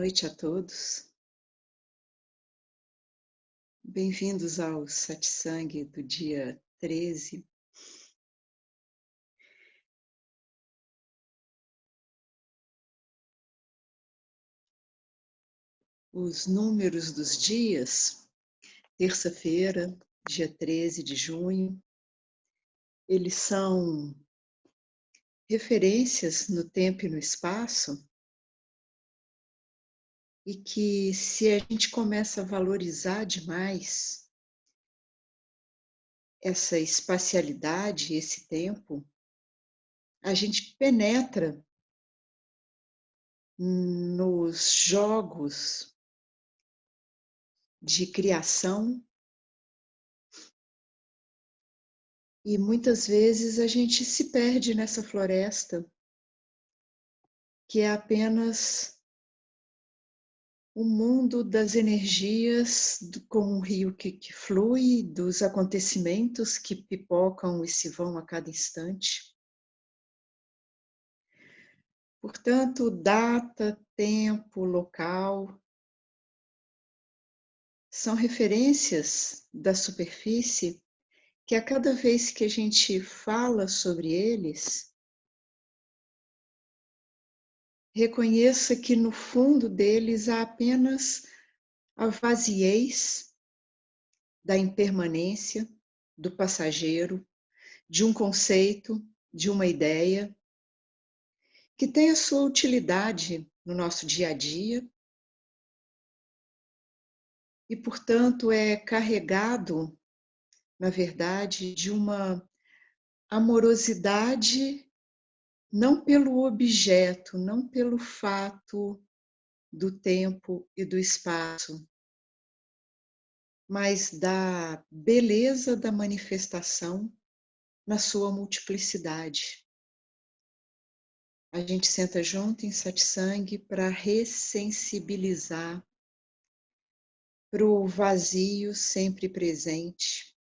noite a todos. Bem-vindos ao Satsang do dia 13. Os números dos dias, terça-feira, dia 13 de junho, eles são referências no tempo e no espaço e que, se a gente começa a valorizar demais essa espacialidade, esse tempo, a gente penetra nos jogos de criação e muitas vezes a gente se perde nessa floresta, que é apenas o mundo das energias, com o rio que flui, dos acontecimentos que pipocam e se vão a cada instante. Portanto, data, tempo, local são referências da superfície que, a cada vez que a gente fala sobre eles, reconheça que no fundo deles há apenas a vaziez da impermanência, do passageiro, de um conceito, de uma ideia, que tem a sua utilidade no nosso dia a dia e, portanto, é carregado, na verdade, de uma amorosidade não pelo objeto, não pelo fato do tempo e do espaço, mas da beleza da manifestação na sua multiplicidade. A gente senta junto em satsang para ressensibilizar para o vazio sempre presente,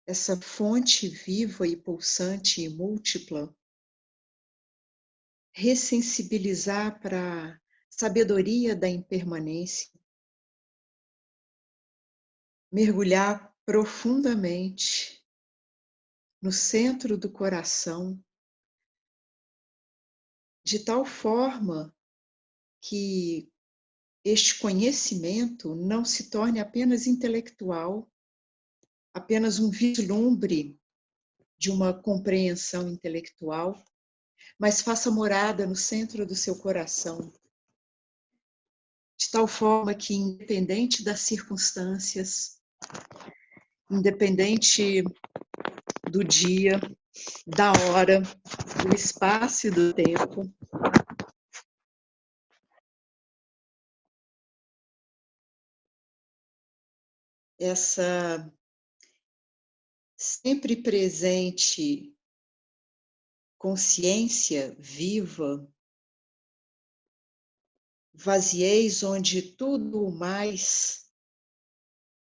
essa fonte viva e pulsante e múltipla, ressensibilizar para a sabedoria da impermanência, mergulhar profundamente no centro do coração, de tal forma que este conhecimento não se torne apenas intelectual, apenas um vislumbre de uma compreensão intelectual, mas faça morada no centro do seu coração, de tal forma que, independente das circunstâncias, independente do dia, da hora, do espaço e do tempo, essa sempre presente consciência viva, vaziez onde tudo mais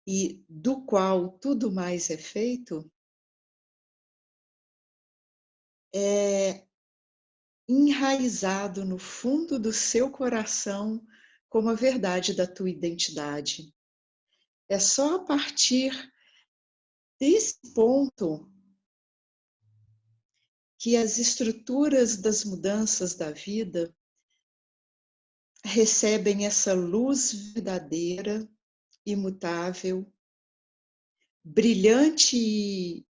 e do qual tudo mais é feito, é enraizado no fundo do seu coração como a verdade da tua identidade. É só a partir desse ponto que as estruturas das mudanças da vida recebem essa luz verdadeira, imutável, brilhante,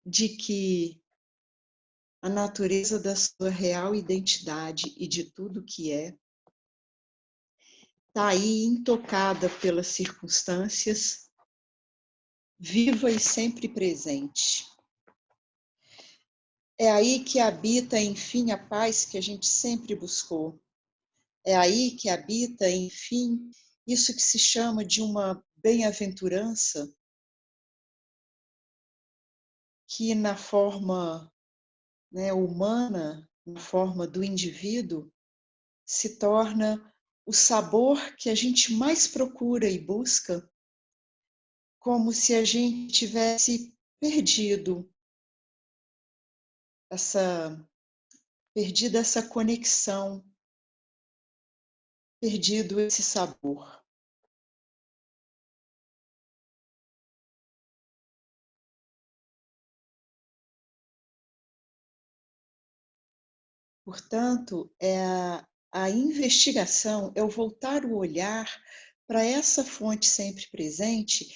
de que a natureza da sua real identidade e de tudo que é está aí intocada pelas circunstâncias, viva e sempre presente. É aí que habita, enfim, a paz que a gente sempre buscou. É aí que habita, enfim, isso que se chama de uma bem-aventurança, que na forma, né, humana, na forma do indivíduo, se torna o sabor que a gente mais procura e busca, como se a gente tivesse perdido essa conexão perdido esse sabor. Portanto, a investigação é o voltar o olhar para essa fonte sempre presente,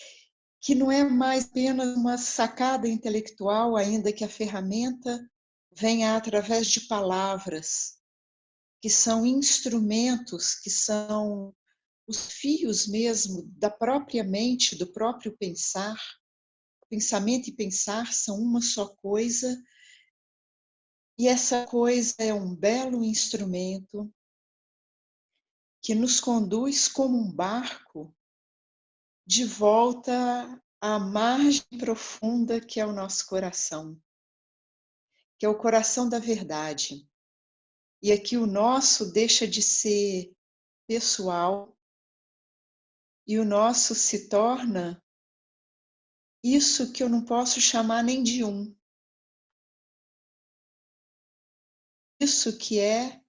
que não é mais apenas uma sacada intelectual, ainda que a ferramenta venha através de palavras, que são instrumentos, que são os fios mesmo da própria mente, do próprio pensar. Pensamento e pensar são uma só coisa, e essa coisa é um belo instrumento que nos conduz como um barco de volta à margem profunda que é o nosso coração, que é o coração da verdade. E aqui o nosso deixa de ser pessoal e o nosso se torna isso que eu não posso chamar nem de um. Isso que é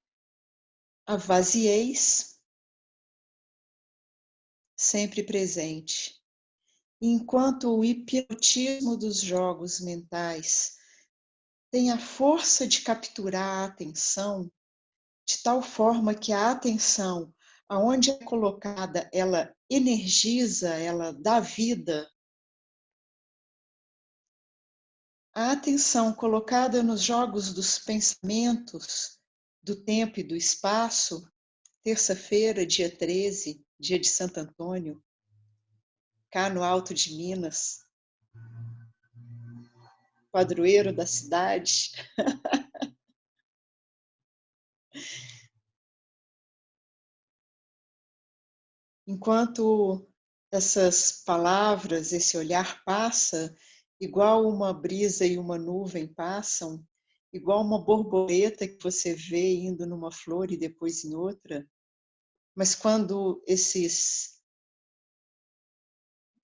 a vaziez sempre presente. Enquanto o hipnotismo dos jogos mentais tem a força de capturar a atenção, de tal forma que a atenção, aonde é colocada, ela energiza, ela dá vida. A atenção colocada nos jogos dos pensamentos, do tempo e do espaço, terça-feira, dia 13, dia de Santo Antônio, cá no Alto de Minas, padroeiro da cidade. Enquanto essas palavras, esse olhar passa, igual uma brisa e uma nuvem passam, igual uma borboleta que você vê indo numa flor e depois em outra, mas quando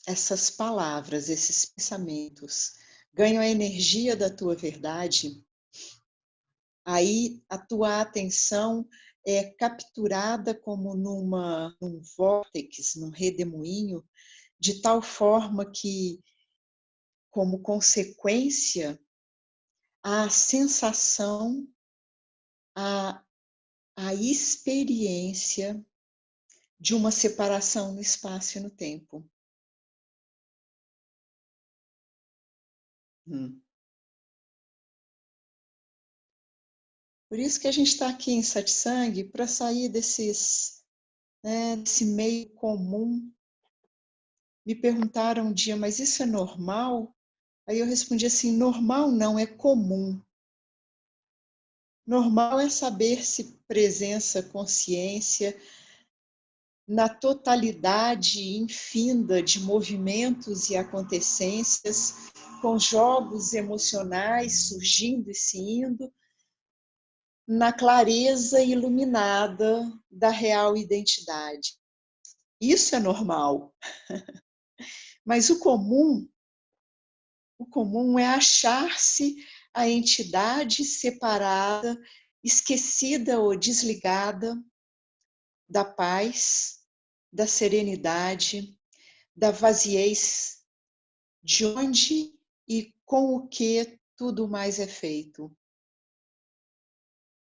essas palavras, esses pensamentos ganham a energia da tua verdade, aí a tua atenção é capturada como num vórtex, num redemoinho, de tal forma que, como consequência, a sensação, a, a experiência de uma separação no espaço e no tempo. Por isso que a gente está aqui em Satsang, para sair desse meio comum. Me perguntaram um dia, mas isso é normal? Aí eu respondi assim, normal não, é comum. Normal é saber-se presença, consciência, na totalidade infinda de movimentos e acontecências, com jogos emocionais surgindo e se indo, na clareza iluminada da real identidade. Isso é normal. Mas o comum é achar-se a entidade separada, esquecida ou desligada da paz, da serenidade, da vaziez, de onde e com o que tudo mais é feito.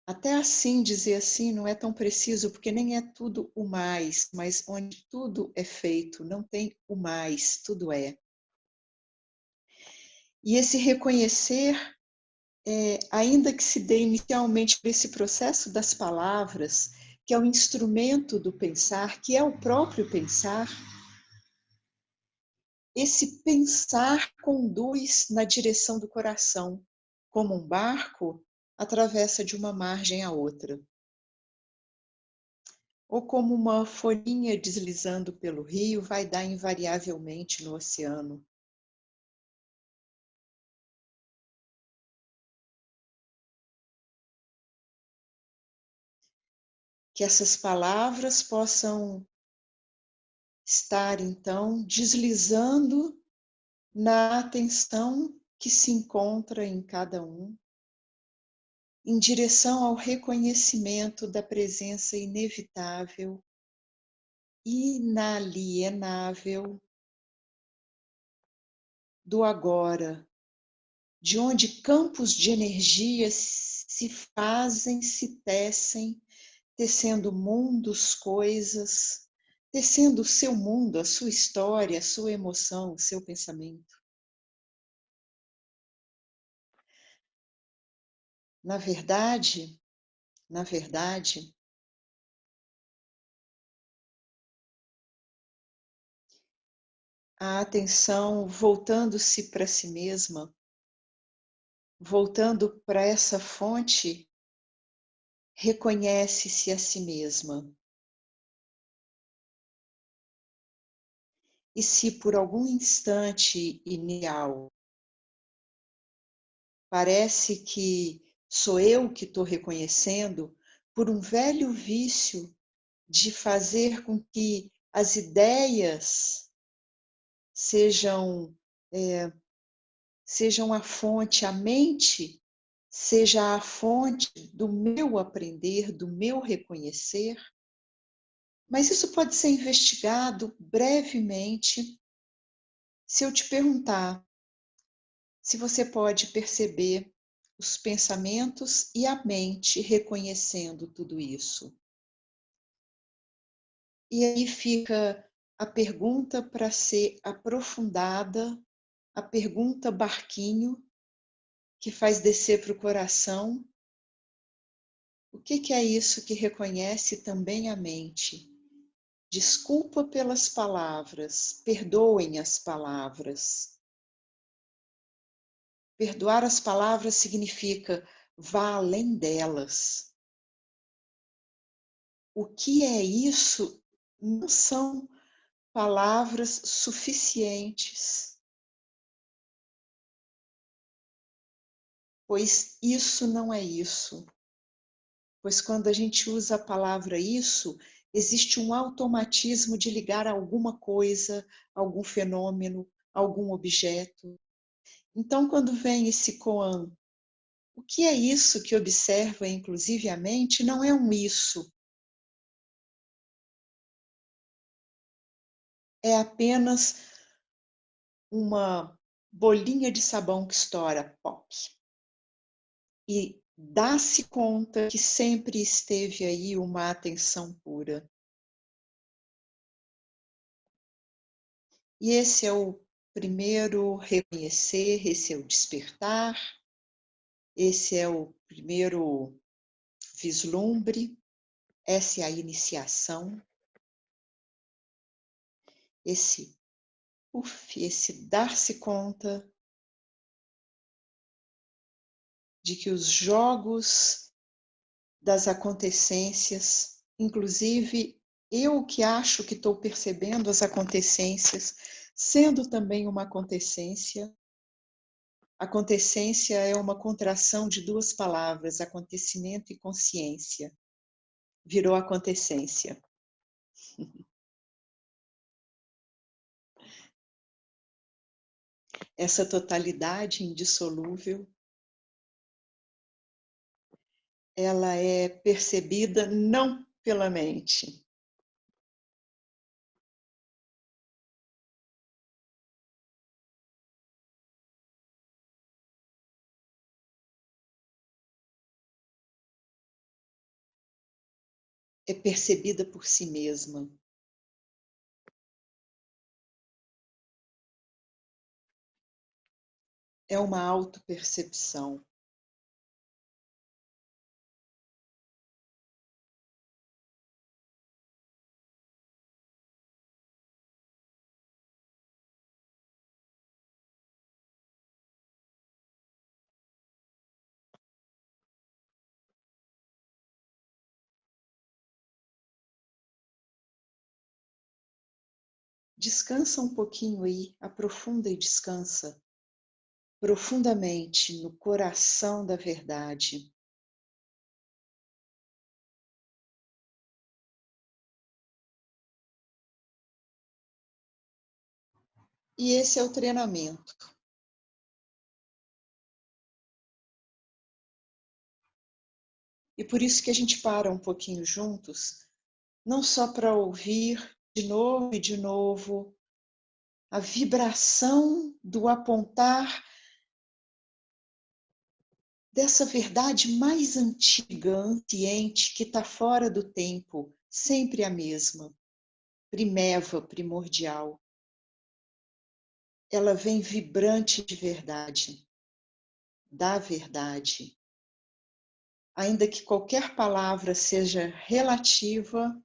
Até assim, dizer assim não é tão preciso, porque nem é tudo o mais, mas onde tudo é feito, não tem o mais, tudo é. E esse reconhecer, ainda que se dê inicialmente por esse processo das palavras, que é o instrumento do pensar, que é o próprio pensar, esse pensar conduz na direção do coração, como um barco atravessa de uma margem à outra. Ou como uma folhinha deslizando pelo rio vai dar invariavelmente no oceano. Que essas palavras possam estar, então, deslizando na atenção que se encontra em cada um, em direção ao reconhecimento da presença inevitável inalienável do agora, de onde campos de energia se fazem, se tecem, tecendo mundos, coisas, tecendo o seu mundo, a sua história, a sua emoção, o seu pensamento. Na verdade, a atenção voltando-se para si mesma, voltando para essa fonte, reconhece-se a si mesma. E se por algum instante inicial parece que sou eu que estou reconhecendo, por um velho vício de fazer com que as ideias sejam, sejam a fonte, a mente seja a fonte do meu aprender, do meu reconhecer. Mas isso pode ser investigado brevemente se eu te perguntar se você pode perceber os pensamentos e a mente reconhecendo tudo isso. E aí fica a pergunta para ser aprofundada, a pergunta barquinho, que faz descer para o coração. O que é isso que reconhece também a mente? Desculpa pelas palavras, perdoem as palavras. Perdoar as palavras significa vá além delas. O que é isso? Não são palavras suficientes, pois isso não é isso. Pois quando a gente usa a palavra isso, existe um automatismo de ligar a alguma coisa, algum fenômeno, algum objeto. Então, quando vem esse koan, o que é isso que observa, inclusive a mente, não é um isso. É apenas uma bolinha de sabão que estoura, pop. E dá-se conta que sempre esteve aí uma atenção pura. E esse é o primeiro reconhecer, esse é o despertar, esse é o primeiro vislumbre, essa é a iniciação, esse dar-se conta de que os jogos das acontecências, inclusive eu que acho que estou percebendo as acontecências, sendo também uma acontecência. Acontecência é uma contração de duas palavras, acontecimento e consciência. Virou acontecência. Essa totalidade indissolúvel, ela é percebida não pela mente, é percebida por si mesma. É uma autopercepção. Descansa um pouquinho aí, aprofunda e descansa profundamente no coração da verdade. E esse é o treinamento. E por isso que a gente para um pouquinho juntos, não só para ouvir de novo e de novo a vibração do apontar dessa verdade mais antiga, anciente, que está fora do tempo, sempre a mesma, primeva, primordial. Ela vem vibrante de verdade, da verdade. Ainda que qualquer palavra seja relativa,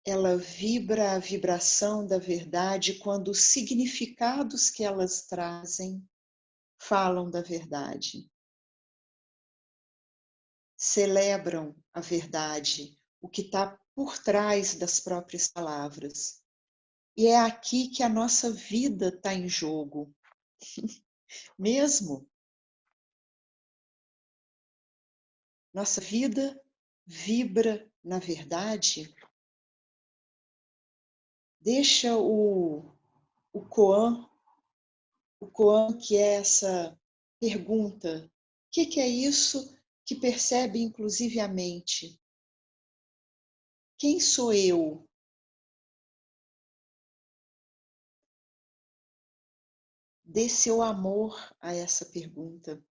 ela vibra a vibração da verdade quando os significados que elas trazem falam da verdade. Celebram a verdade, o que está por trás das próprias palavras. E é aqui que a nossa vida está em jogo, mesmo. Nossa vida vibra na verdade. Deixa o koan, que é essa pergunta, o que é isso que percebe inclusive a mente? Quem sou eu? Dê seu amor a essa pergunta.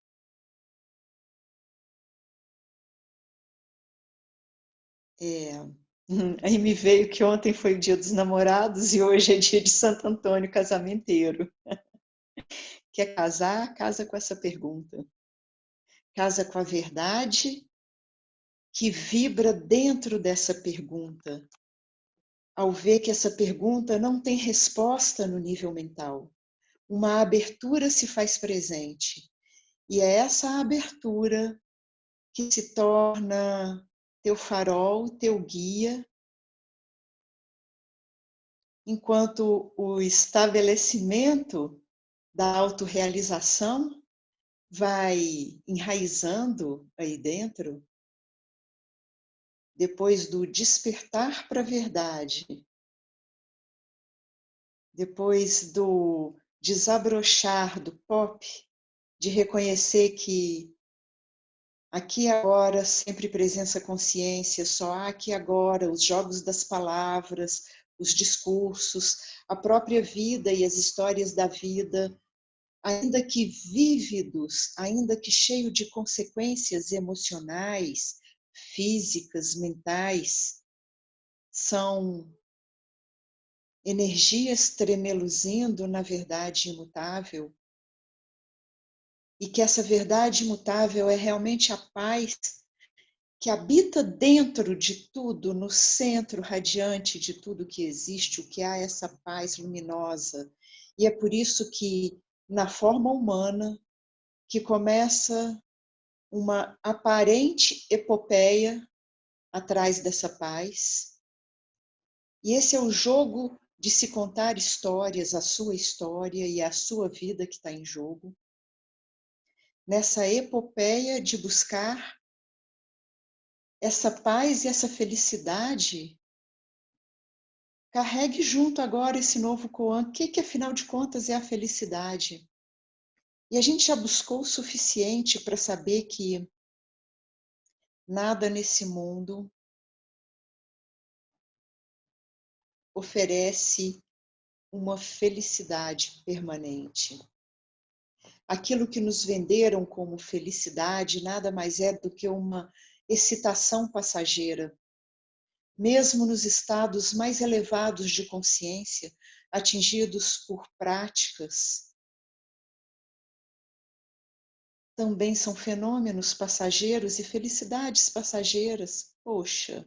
Aí me veio que ontem foi o Dia dos Namorados e hoje é dia de Santo Antônio Casamenteiro. Quer casar? Casa com essa pergunta. Casa com a verdade que vibra dentro dessa pergunta, ao ver que essa pergunta não tem resposta no nível mental. Uma abertura se faz presente. E é essa abertura que se torna teu farol, teu guia, enquanto o estabelecimento da autorrealização vai enraizando aí dentro, depois do despertar para a verdade, depois do desabrochar do pop, de reconhecer que aqui e agora, sempre presença consciência, só há aqui e agora os jogos das palavras, os discursos, a própria vida e as histórias da vida, ainda que vívidos, ainda que cheio de consequências emocionais, físicas, mentais, são energias tremeluzindo na verdade imutável, e que essa verdade imutável é realmente a paz que habita dentro de tudo, no centro radiante de tudo que existe, o que há essa paz luminosa. E é por isso que, na forma humana, que começa uma aparente epopeia atrás dessa paz. E esse é o jogo de se contar histórias, a sua história e a sua vida que está em jogo. Nessa epopeia de buscar essa paz e essa felicidade, carregue junto agora esse novo koan. O que afinal de contas é a felicidade? E a gente já buscou o suficiente para saber que nada nesse mundo oferece uma felicidade permanente. Aquilo que nos venderam como felicidade nada mais é do que uma excitação passageira. Mesmo nos estados mais elevados de consciência, atingidos por práticas, também são fenômenos passageiros e felicidades passageiras. Poxa,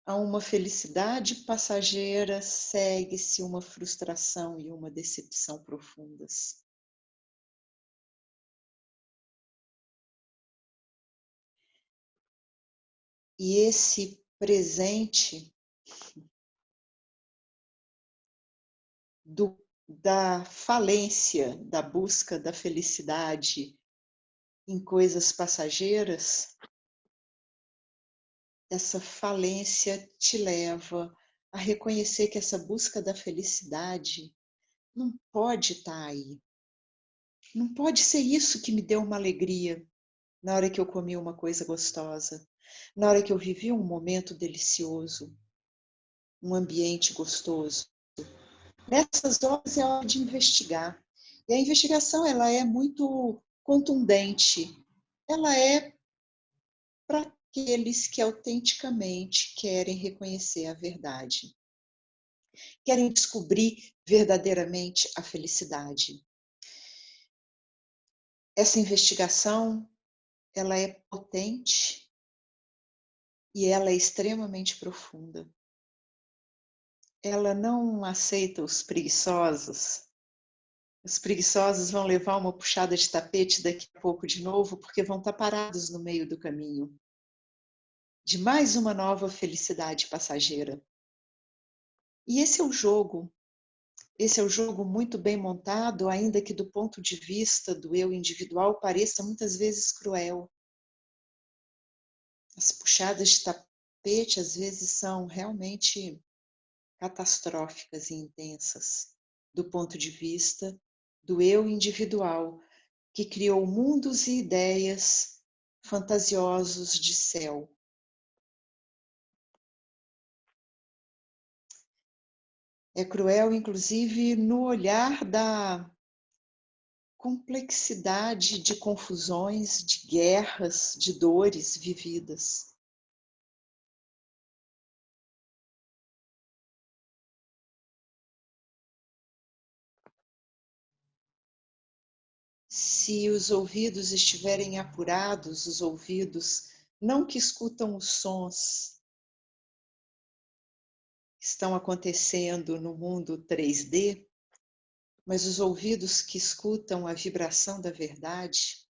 a uma felicidade passageira segue-se uma frustração e uma decepção profundas. E esse presente da falência, da busca da felicidade em coisas passageiras, essa falência te leva a reconhecer que essa busca da felicidade não pode estar aí. Não pode ser isso que me deu uma alegria na hora que eu comi uma coisa gostosa, na hora que eu vivi um momento delicioso, um ambiente gostoso. Nessas horas é hora de investigar. E a investigação ela é muito contundente. Ela é para aqueles que autenticamente querem reconhecer a verdade, querem descobrir verdadeiramente a felicidade. Essa investigação, ela é potente e ela é extremamente profunda. Ela não aceita os preguiçosos. Os preguiçosos vão levar uma puxada de tapete daqui a pouco de novo, porque vão estar parados no meio do caminho de mais uma nova felicidade passageira. E esse é o jogo. Esse é o jogo muito bem montado, ainda que do ponto de vista do eu individual pareça muitas vezes cruel. As puxadas de tapete às vezes são realmente catastróficas e intensas, do ponto de vista do eu individual, que criou mundos e ideias fantasiosos de céu. É cruel, inclusive, no olhar da complexidade de confusões, de guerras, de dores vividas. Se os ouvidos estiverem apurados, os ouvidos não que escutam os sons que estão acontecendo no mundo 3D, mas os ouvidos que escutam a vibração da verdade,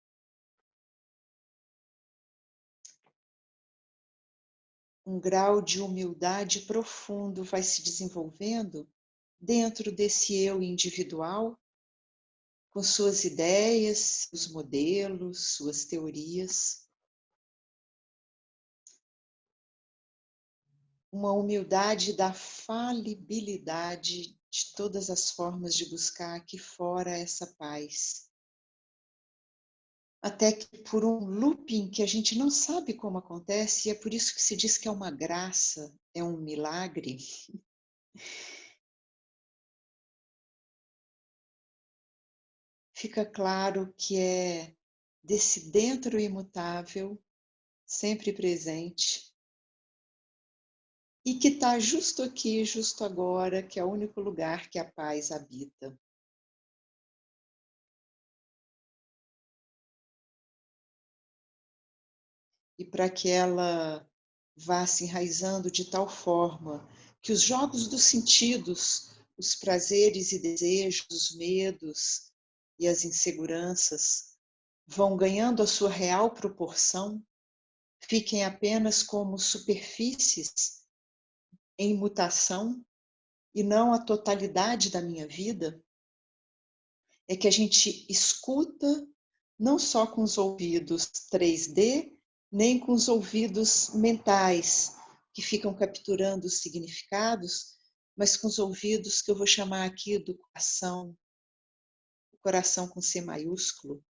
um grau de humildade profundo vai se desenvolvendo dentro desse eu individual, com suas ideias, seus modelos, suas teorias. Uma humildade da falibilidade de todas as formas de buscar aqui fora essa paz. Até que por um looping que a gente não sabe como acontece, e é por isso que se diz que é uma graça, é um milagre, fica claro que é desse dentro imutável, sempre presente, e que está justo aqui, justo agora, que é o único lugar que a paz habita. E para que ela vá se enraizando de tal forma que os jogos dos sentidos, os prazeres e desejos, os medos e as inseguranças vão ganhando a sua real proporção, fiquem apenas como superfícies em mutação e não a totalidade da minha vida, é que a gente escuta não só com os ouvidos 3D, nem com os ouvidos mentais, que ficam capturando os significados, mas com os ouvidos que eu vou chamar aqui do coração, o coração com C maiúsculo,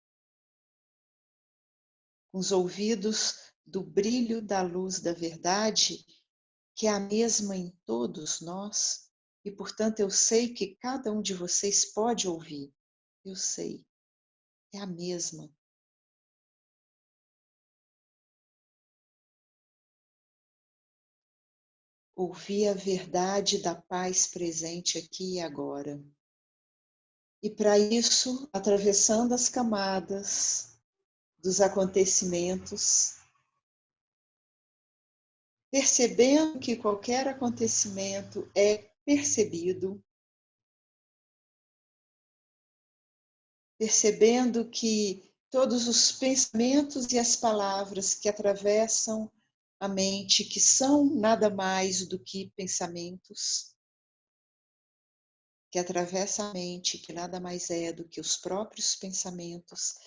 com os ouvidos do brilho da luz da verdade, que é a mesma em todos nós, e portanto eu sei que cada um de vocês pode ouvir, eu sei, é a mesma. Ouvir a verdade da paz presente aqui e agora. E para isso, atravessando as camadas dos acontecimentos, percebendo que qualquer acontecimento é percebido, percebendo que todos os pensamentos e as palavras que atravessam a mente, que são nada mais do que pensamentos, que atravessa a mente, que nada mais é do que os próprios pensamentos,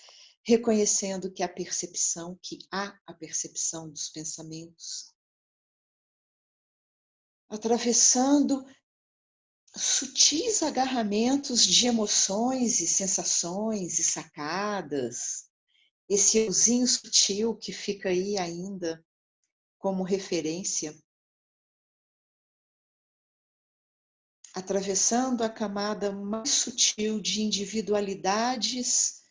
reconhecendo que há a percepção dos pensamentos, atravessando sutis agarramentos de emoções e sensações e sacadas, esse euzinho sutil que fica aí ainda como referência, atravessando a camada mais sutil de individualidades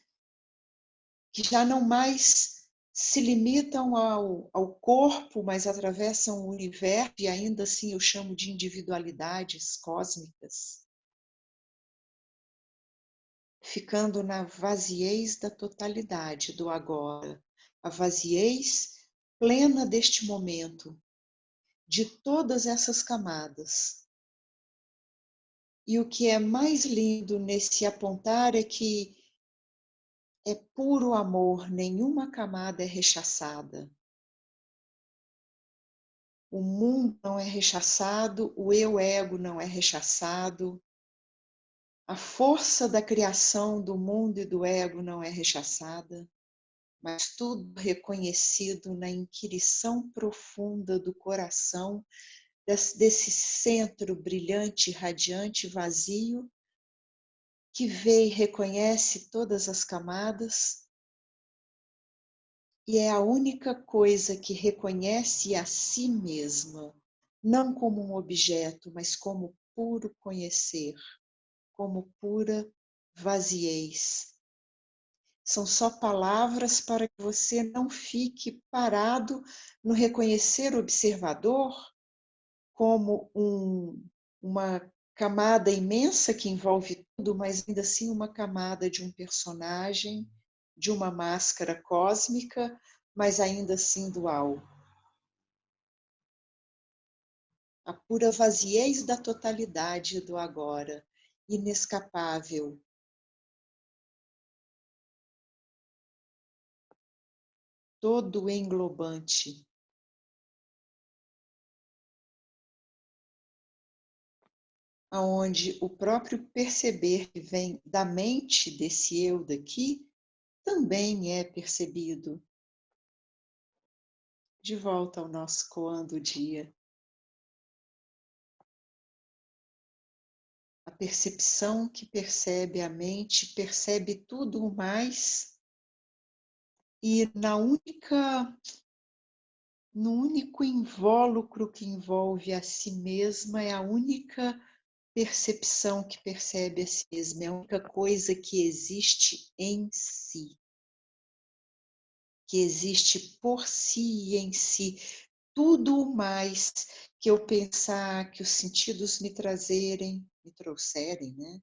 que já não mais se limitam ao corpo, mas atravessam o universo, e ainda assim eu chamo de individualidades cósmicas, ficando na vaziez da totalidade do agora, a vaziez plena deste momento, de todas essas camadas. E o que é mais lindo nesse apontar é que é puro amor, nenhuma camada é rechaçada. O mundo não é rechaçado, o eu-ego não é rechaçado, a força da criação do mundo e do ego não é rechaçada, mas tudo reconhecido na inquirição profunda do coração, desse centro brilhante, radiante, vazio, que vê e reconhece todas as camadas, e é a única coisa que reconhece a si mesma, não como um objeto, mas como puro conhecer, como pura vaziez. São só palavras para que você não fique parado no reconhecer o observador como uma camada imensa que envolve tudo, mas ainda assim uma camada de um personagem, de uma máscara cósmica, mas ainda assim dual. A pura vaziez da totalidade do agora, inescapável. Todo englobante. Aonde o próprio perceber que vem da mente desse eu daqui também é percebido. De volta ao nosso koan do dia. A percepção que percebe a mente percebe tudo o mais, e no único invólucro que envolve a si mesma é a única percepção que percebe a si mesma, é a única coisa que existe em si, que existe por si e em si. Tudo o mais que eu pensar, que os sentidos me trouxerem, né?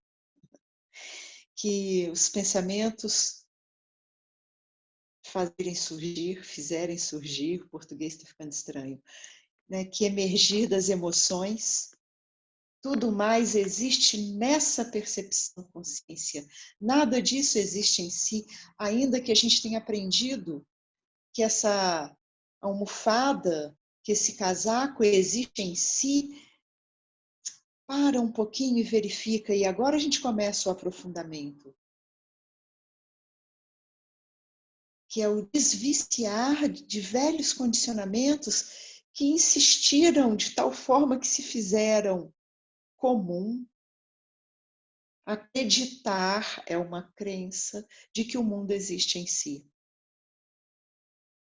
Que os pensamentos fizerem surgir, o português está ficando estranho, né? Que emergir das emoções, tudo mais existe nessa percepção consciência. Nada disso existe em si, ainda que a gente tenha aprendido que essa almofada, que esse casaco existe em si. Para um pouquinho e verifica, e agora a gente começa o aprofundamento, que é o desviciar de velhos condicionamentos que insistiram de tal forma que se fizeram comum. Acreditar é uma crença de que o mundo existe em si.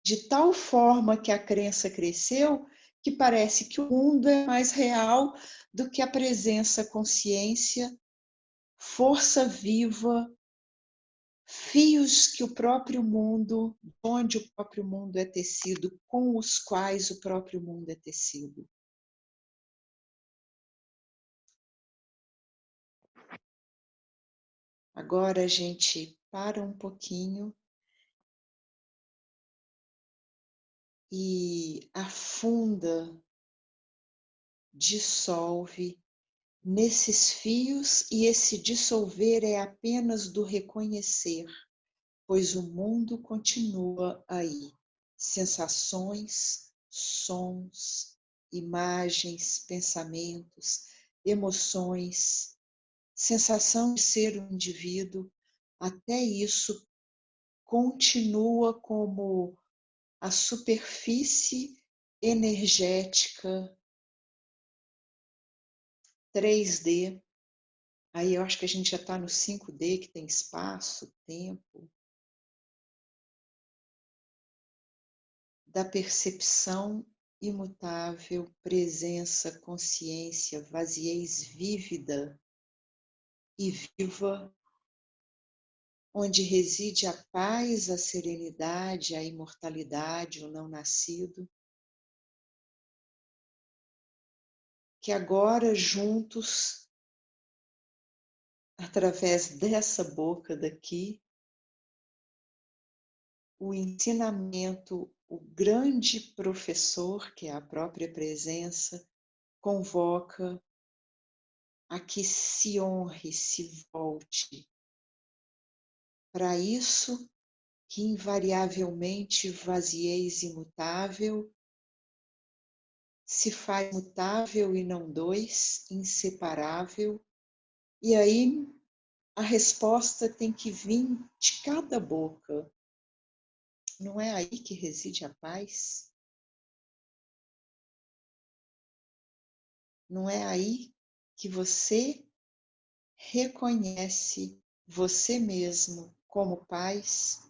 De tal forma que a crença cresceu que parece que o mundo é mais real do que a presença, consciência, força viva, fios que o próprio mundo, onde o próprio mundo é tecido, com os quais o próprio mundo é tecido. Agora a gente para um pouquinho e afunda, dissolve nesses fios, e esse dissolver é apenas do reconhecer, pois o mundo continua aí. Sensações, sons, imagens, pensamentos, emoções, sensação de ser um indivíduo, até isso continua como a superfície energética 3D, aí eu acho que a gente já está no 5D, que tem espaço, tempo, da percepção imutável, presença, consciência, vaziez vívida e viva, onde reside a paz, a serenidade, a imortalidade, o não nascido, que agora juntos, através dessa boca daqui, o ensinamento, o grande professor, que é a própria presença, convoca a que se honre, se volte para isso que invariavelmente vazieis imutável, se faz mutável e não dois, inseparável, e aí a resposta tem que vir de cada boca. Não é aí que reside a paz? Não é aí que você reconhece você mesmo como paz?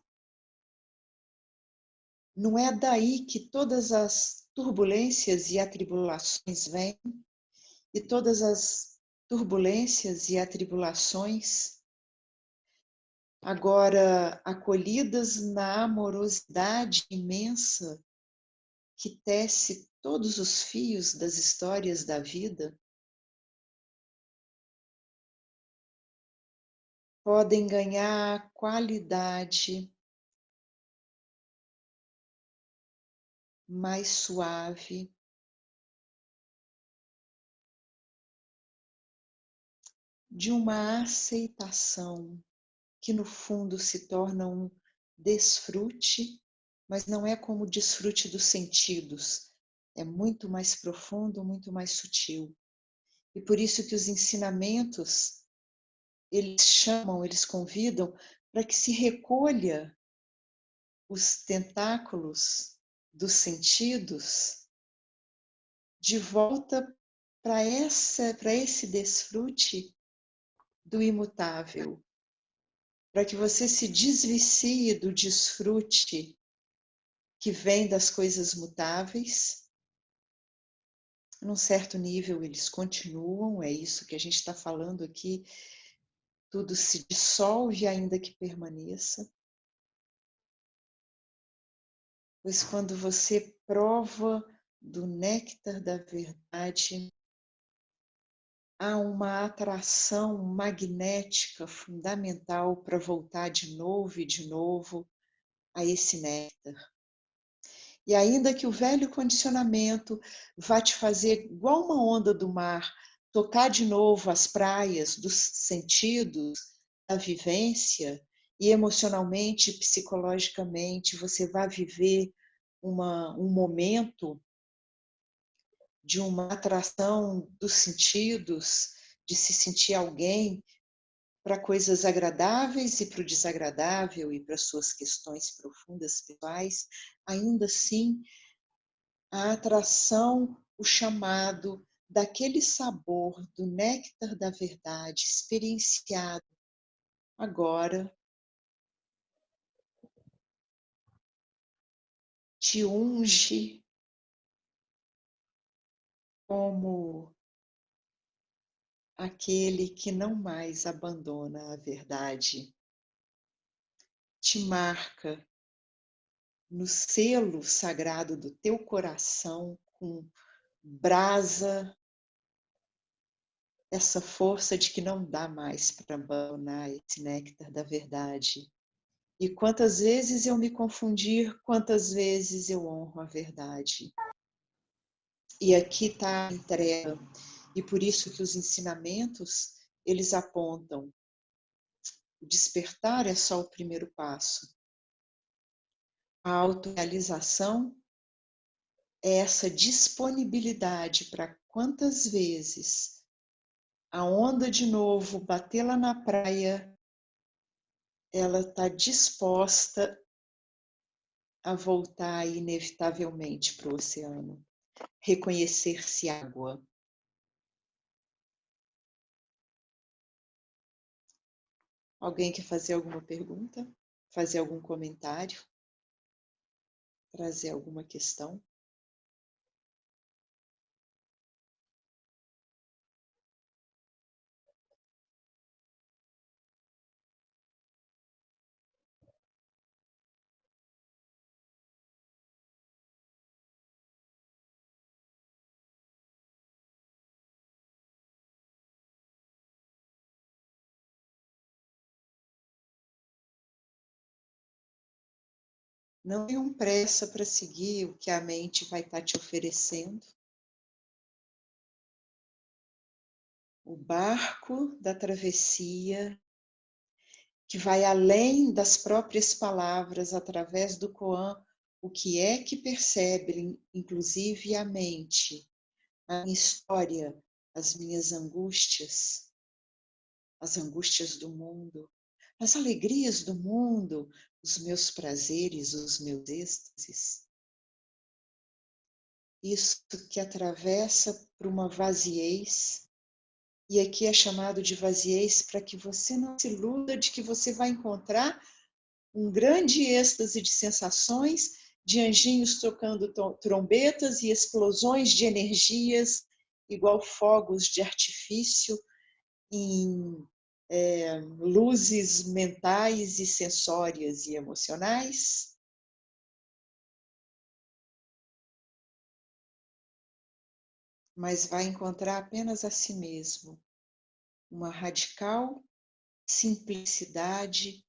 Não é daí que todas as turbulências e atribulações vêm? E todas as turbulências e atribulações, agora acolhidas na amorosidade imensa que tece todos os fios das histórias da vida, podem ganhar qualidade mais suave, de uma aceitação que no fundo se torna um desfrute, mas não é como o desfrute dos sentidos, é muito mais profundo, muito mais sutil. E por isso que os ensinamentos, eles chamam, eles convidam para que se recolha os tentáculos dos sentidos de volta para esse desfrute do imutável, para que você se desvicie do desfrute que vem das coisas mutáveis. Num certo nível eles continuam, é isso que a gente está falando aqui, tudo se dissolve ainda que permaneça. Pois quando você prova do néctar da verdade, há uma atração magnética fundamental para voltar de novo e de novo a esse néctar. E ainda que o velho condicionamento vá te fazer, igual uma onda do mar, tocar de novo as praias dos sentidos, da vivência, e emocionalmente, psicologicamente, você vai viver um momento de uma atração dos sentidos, de se sentir alguém para coisas agradáveis e para o desagradável e para suas questões profundas pessoais, ainda assim, a atração, o chamado daquele sabor do néctar da verdade experienciado agora te unge como aquele que não mais abandona a verdade, te marca no selo sagrado do teu coração com brasa, essa força de que não dá mais para abandonar esse néctar da verdade. E quantas vezes eu me confundir, quantas vezes eu honro a verdade. E aqui está a entrega. E por isso que os ensinamentos, eles apontam, o despertar é só o primeiro passo. A autorrealização é essa disponibilidade para quantas vezes a onda de novo bater lá na praia, ela está disposta a voltar inevitavelmente para o oceano, reconhecer-se água. Alguém quer fazer alguma pergunta? Fazer algum comentário? Trazer alguma questão? Não tenham pressa para seguir o que a mente vai estar te oferecendo. O barco da travessia, que vai além das próprias palavras, através do Koan, o que é que percebe, inclusive a mente, a minha história, as minhas angústias, as angústias do mundo, as alegrias do mundo, os meus prazeres, os meus êxtases. Isso que atravessa por uma vaziez, e aqui é chamado de vaziez para que você não se iluda de que você vai encontrar um grande êxtase de sensações, de anjinhos tocando trombetas e explosões de energias, igual fogos de artifício, em luzes mentais e sensórias e emocionais. Mas vai encontrar apenas a si mesmo, uma radical simplicidade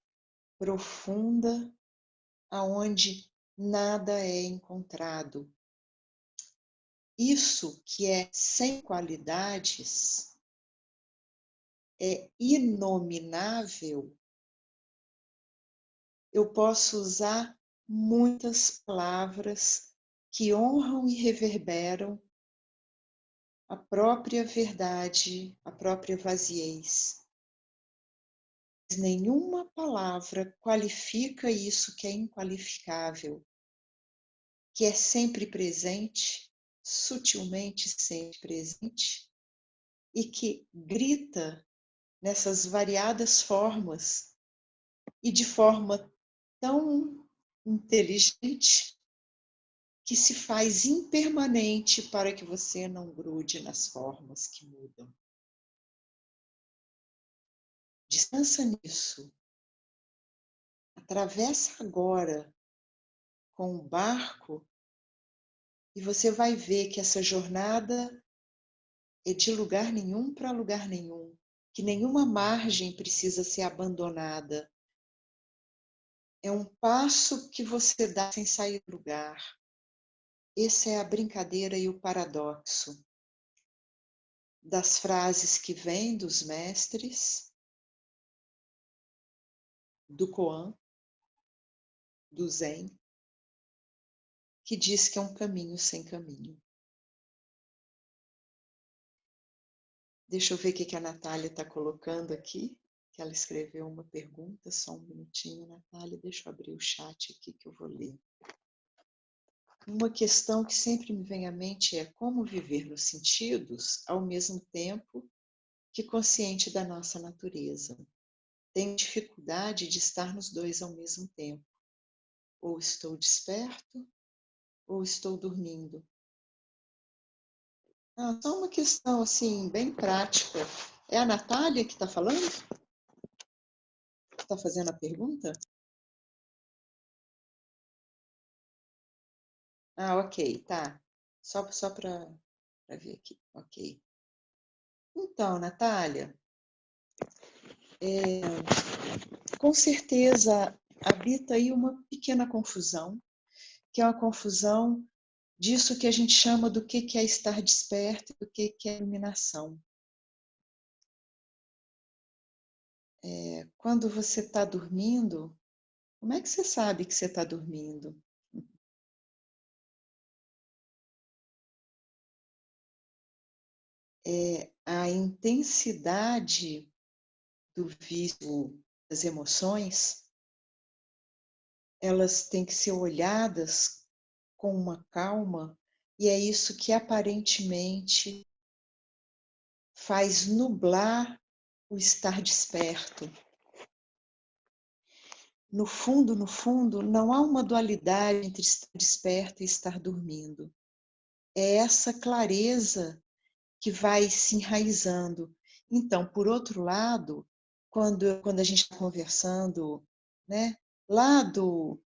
profunda, aonde nada é encontrado. Isso que é sem qualidades, é inominável, eu posso usar muitas palavras que honram e reverberam a própria verdade, a própria vaziez. Nenhuma palavra qualifica isso que é inqualificável, que é sempre presente, sutilmente sempre presente, e que grita nessas variadas formas e de forma tão inteligente que se faz impermanente para que você não grude nas formas que mudam. Descansa nisso. Atravessa agora com o barco e você vai ver que essa jornada é de lugar nenhum para lugar nenhum, que nenhuma margem precisa ser abandonada. É um passo que você dá sem sair do lugar. Essa é a brincadeira e o paradoxo das frases que vêm dos mestres, do Koan, do Zen, que diz que é um caminho sem caminho. Deixa eu ver o que a Natália está colocando aqui, que ela escreveu uma pergunta, só um minutinho, Natália, deixa eu abrir o chat aqui que eu vou ler. Uma questão que sempre me vem à mente é como viver nos sentidos ao mesmo tempo que consciente da nossa natureza. Tenho dificuldade de estar nos dois ao mesmo tempo. Ou estou desperto, ou estou dormindo. Só uma questão assim, bem prática. É a Natália que está falando? Está fazendo a pergunta? Ok, tá. Só para ver aqui. Ok. Então, Natália, com certeza habita aí uma pequena confusão, que é uma confusão disso que a gente chama do que é estar desperto e do que é iluminação. Quando você está dormindo, como é que você sabe que você está dormindo? A intensidade do vício das emoções, elas têm que ser olhadas com uma calma, e é isso que aparentemente faz nublar o estar desperto. no fundo, não há uma dualidade entre estar desperto e estar dormindo. É essa clareza que vai se enraizando. Então, por outro lado, quando a gente está conversando, né, lá do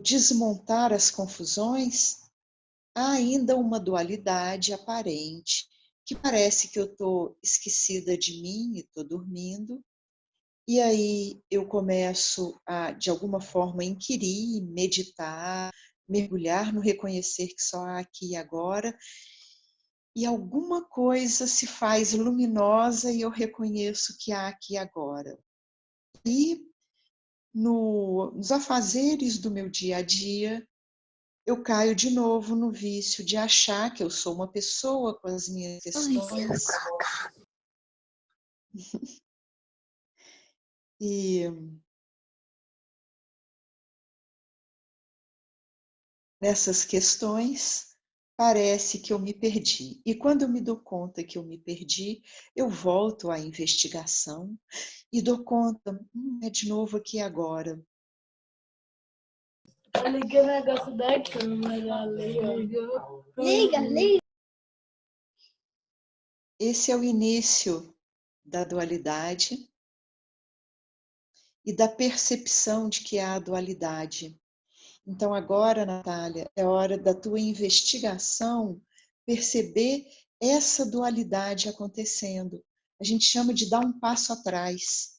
desmontar as confusões, há ainda uma dualidade aparente, que parece que eu estou esquecida de mim e estou dormindo, e aí eu começo a, de alguma forma, inquirir, meditar, mergulhar no reconhecer que só há aqui e agora, e alguma coisa se faz luminosa e eu reconheço que há aqui e agora. E nos afazeres do meu dia a dia, eu caio de novo no vício de achar que eu sou uma pessoa com as minhas questões. E nessas questões, parece que eu me perdi. E quando eu me dou conta que eu me perdi, eu volto à investigação e dou conta, é de novo aqui agora. Eu liguei o negócio da câmera, liga. Esse é o início da dualidade e da percepção de que há dualidade. Então agora, Natália, é hora da tua investigação perceber essa dualidade acontecendo. A gente chama de dar um passo atrás.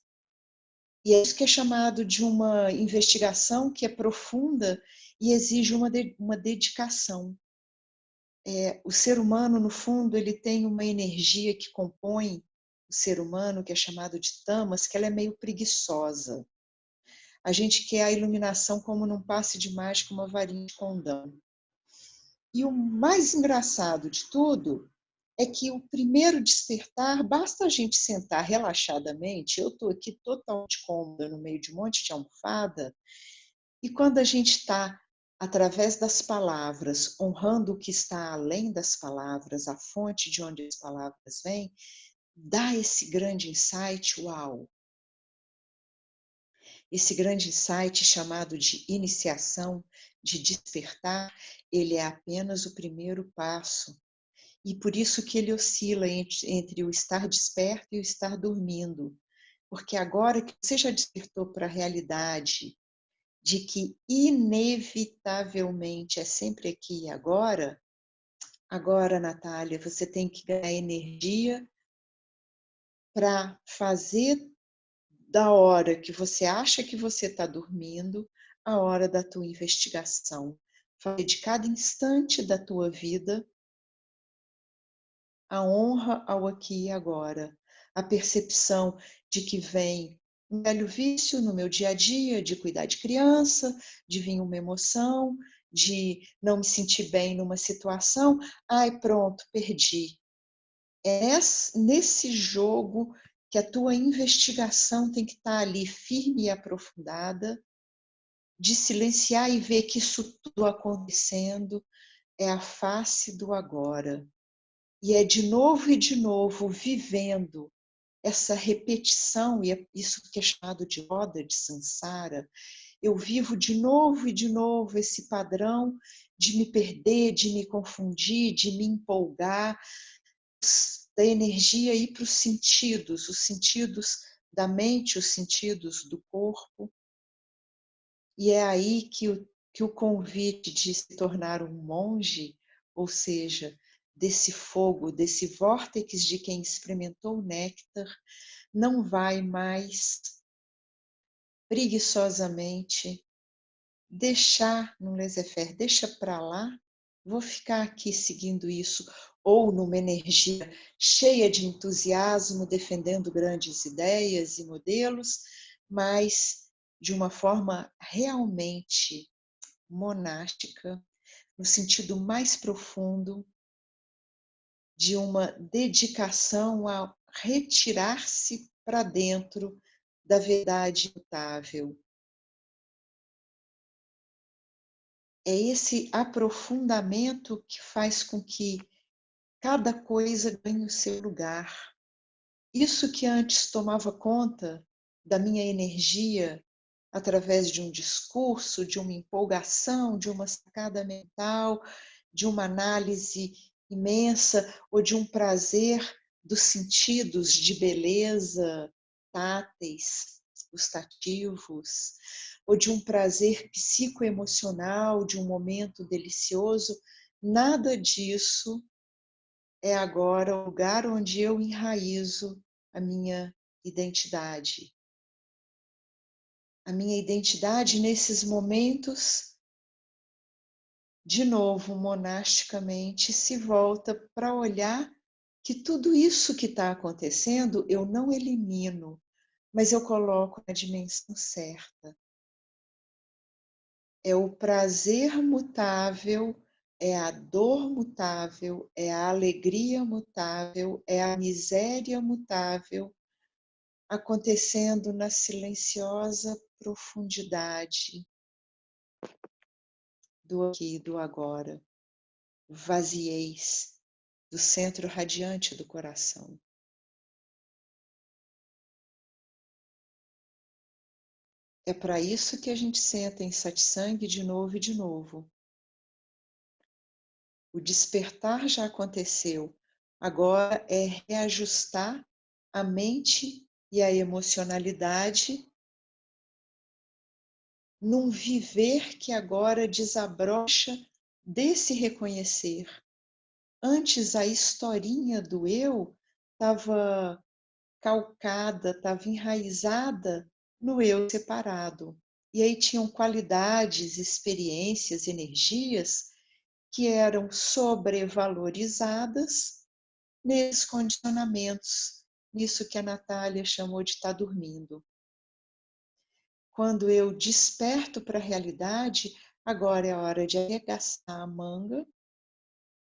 E é isso que é chamado de uma investigação que é profunda e exige uma dedicação. O ser humano, no fundo, ele tem uma energia que compõe o ser humano, que é chamado de tamas, que ela é meio preguiçosa. A gente quer a iluminação como num passe de mágica, uma varinha de condão. E o mais engraçado de tudo é que o primeiro despertar, basta a gente sentar relaxadamente, eu estou aqui totalmente cômoda no meio de um monte de almofada, e quando a gente está, através das palavras, honrando o que está além das palavras, a fonte de onde as palavras vêm, dá esse grande insight, uau! Esse grande insight chamado de iniciação, de despertar, ele é apenas o primeiro passo. E por isso que ele oscila entre o estar desperto e o estar dormindo. Porque agora que você já despertou para a realidade de que inevitavelmente é sempre aqui e agora, Natália, você tem que ganhar energia para fazer da hora que você acha que você está dormindo a hora da tua investigação. Fazer de cada instante da tua vida a honra ao aqui e agora, a percepção de que vem um velho vício no meu dia a dia, de cuidar de criança, de vir uma emoção, de não me sentir bem numa situação, ai pronto, perdi. É nesse jogo que a tua investigação tem que estar ali firme e aprofundada, de silenciar e ver que isso tudo acontecendo é a face do agora. E é de novo e de novo vivendo essa repetição, e é isso que é chamado de roda de samsara. Eu vivo de novo e de novo esse padrão de me perder, de me confundir, de me empolgar, da energia ir para os sentidos da mente, os sentidos do corpo. E é aí que o convite de se tornar um monge, ou seja, desse fogo, desse vórtice de quem experimentou o néctar, não vai mais preguiçosamente deixar no laissez-faire, deixa para lá, vou ficar aqui seguindo isso, ou numa energia cheia de entusiasmo, defendendo grandes ideias e modelos, mas de uma forma realmente monástica, no sentido mais profundo de uma dedicação a retirar-se para dentro da verdade imutável. É esse aprofundamento que faz com que cada coisa ganhe o seu lugar. Isso que antes tomava conta da minha energia através de um discurso, de uma empolgação, de uma sacada mental, de uma análise imensa ou de um prazer dos sentidos de beleza, táteis, gustativos, ou de um prazer psicoemocional, de um momento delicioso. Nada disso é agora o lugar onde eu enraizo a minha identidade. A minha identidade nesses momentos, de novo, monasticamente, se volta para olhar que tudo isso que está acontecendo eu não elimino, mas eu coloco na dimensão certa. É o prazer mutável, é a dor mutável, é a alegria mutável, é a miséria mutável, acontecendo na silenciosa profundidade do aqui e do agora. Vazieis do centro radiante do coração. É para isso que a gente senta em satsang de novo e de novo. O despertar já aconteceu. Agora é reajustar a mente e a emocionalidade num viver que agora desabrocha desse reconhecer. Antes a historinha do eu estava calcada, estava enraizada no eu separado. E aí tinham qualidades, experiências, energias que eram sobrevalorizadas nesses condicionamentos, nisso que a Natália chamou de estar dormindo. Quando eu desperto para a realidade, agora é a hora de arregaçar a manga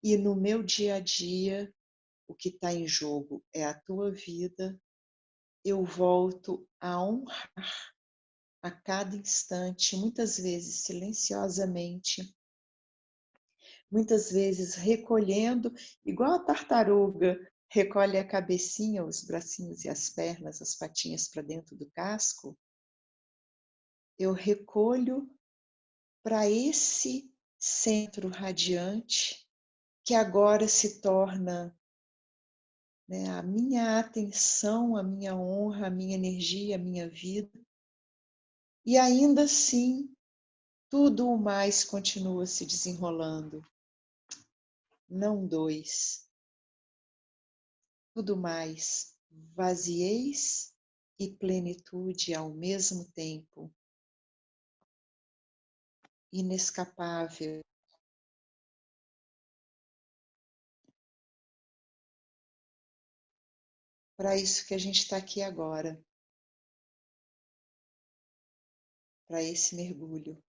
e no meu dia a dia, o que está em jogo é a tua vida, eu volto a honrar a cada instante, muitas vezes silenciosamente, muitas vezes recolhendo, igual a tartaruga recolhe a cabecinha, os bracinhos e as pernas, as patinhas para dentro do casco, eu recolho para esse centro radiante que agora se torna, né, a minha atenção, a minha honra, a minha energia, a minha vida. E ainda assim, tudo o mais continua se desenrolando. Não dois. Tudo mais vaziez e plenitude ao mesmo tempo. Inescapável. Para isso que a gente está aqui agora. Para esse mergulho.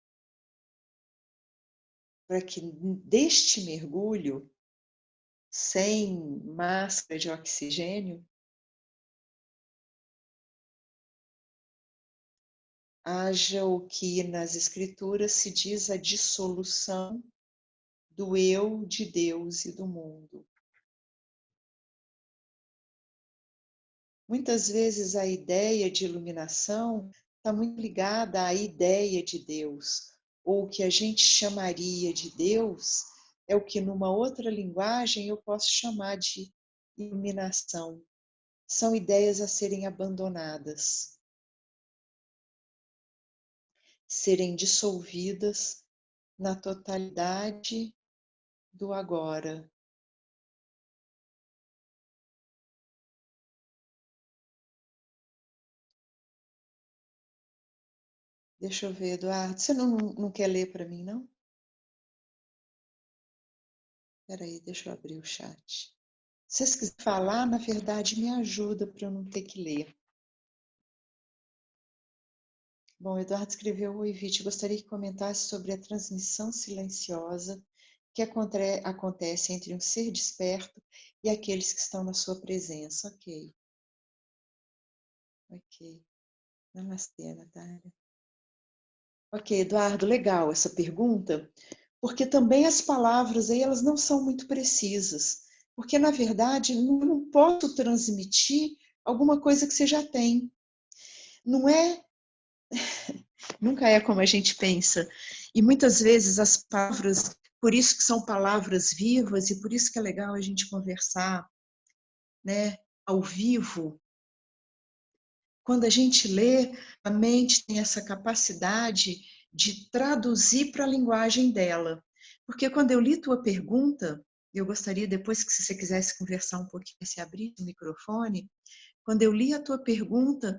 Para que deste mergulho, sem máscara de oxigênio, haja o que nas escrituras se diz a dissolução do eu, de Deus e do mundo. Muitas vezes a ideia de iluminação está muito ligada à ideia de Deus, ou o que a gente chamaria de Deus é o que numa outra linguagem eu posso chamar de iluminação. São ideias a serem abandonadas, serem dissolvidas na totalidade do agora. Deixa eu ver, Eduardo, você não quer ler para mim, não? Espera aí, deixa eu abrir o chat. Se vocês quiserem falar, na verdade, me ajuda para eu não ter que ler. Bom, Eduardo escreveu: Oi, Vite, gostaria que comentasse sobre a transmissão silenciosa que acontece entre um ser desperto e aqueles que estão na sua presença. Ok. Namastê, Natália. Ok, Eduardo, legal essa pergunta, porque também as palavras aí, elas não são muito precisas, porque na verdade não posso transmitir alguma coisa que você já tem. Não é Nunca é como a gente pensa. E muitas vezes as palavras, por isso que são palavras vivas e por isso que é legal a gente conversar, né, ao vivo. Quando a gente lê, a mente tem essa capacidade de traduzir para a linguagem dela. Porque quando eu li tua pergunta, eu gostaria depois que se você quisesse conversar um pouquinho, se abrir o microfone, quando eu li a tua pergunta,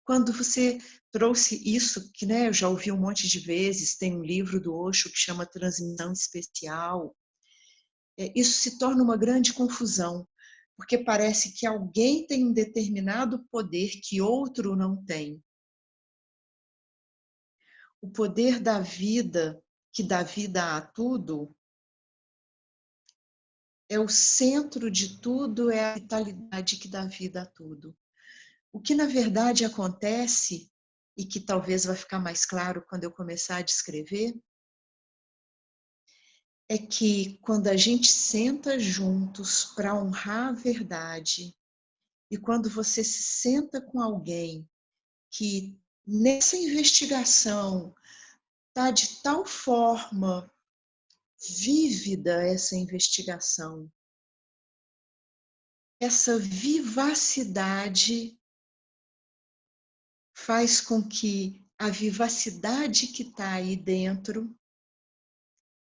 quando você trouxe isso, que né, eu já ouvi um monte de vezes, tem um livro do Osho que chama Transmissão Especial, isso se torna uma grande confusão, porque parece que alguém tem um determinado poder que outro não tem. O poder da vida, que dá vida a tudo, é o centro de tudo, é a vitalidade que dá vida a tudo. O que na verdade acontece, e que talvez vai ficar mais claro quando eu começar a descrever, é que quando a gente senta juntos para honrar a verdade, e quando você se senta com alguém que nessa investigação está de tal forma vívida essa investigação, essa vivacidade faz com que a vivacidade que está aí dentro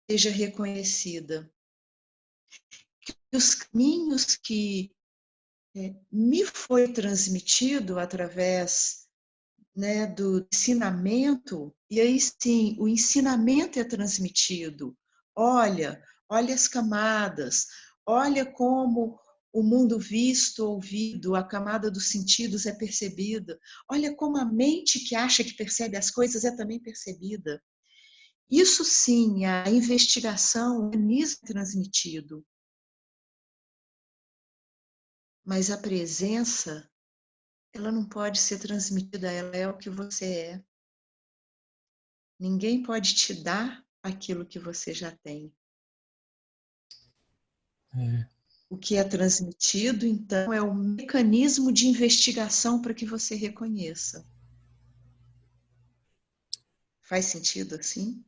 seja reconhecida. Que os caminhos que me foi transmitido através né, do ensinamento, e aí sim, o ensinamento é transmitido. Olha as camadas, olha como o mundo visto, ouvido, a camada dos sentidos é percebida. Olha como a mente que acha que percebe as coisas é também percebida. Isso sim, a investigação é transmitido. Mas a presença, ela não pode ser transmitida, ela é o que você é. Ninguém pode te dar aquilo que você já tem. O que é transmitido, então, é o mecanismo de investigação para que você reconheça. Faz sentido assim?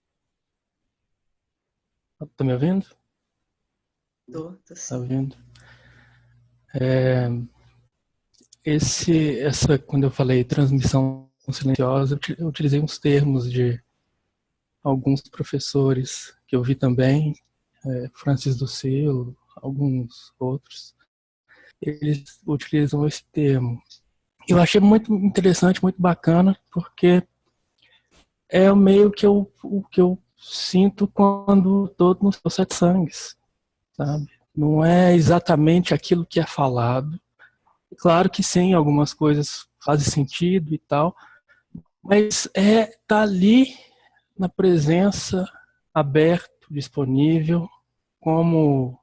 Tá me ouvindo? Tô Tá sim. ouvindo? Quando eu falei transmissão silenciosa, eu utilizei uns termos de alguns professores que eu vi também, Francis do Silo, alguns outros. Eles utilizam esse termo. Eu achei muito interessante, muito bacana, porque é o meio que o que eu sinto quando estou nos seus sete sangues, sabe? Não é exatamente aquilo que é falado. Claro que sim, algumas coisas fazem sentido e tal, mas tá ali na presença, aberto, disponível, como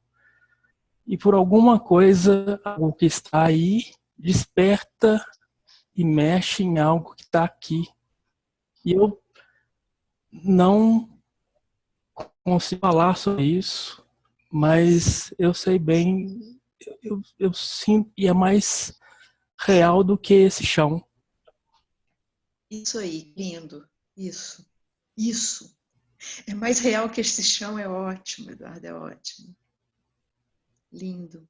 e por alguma coisa o que está aí desperta e mexe em algo que está aqui. E eu não consigo falar sobre isso, mas eu sei bem, eu sinto, e é mais real do que esse chão. Isso aí, lindo. Isso. É mais real que esse chão, é ótimo, Eduardo, é ótimo. Lindo.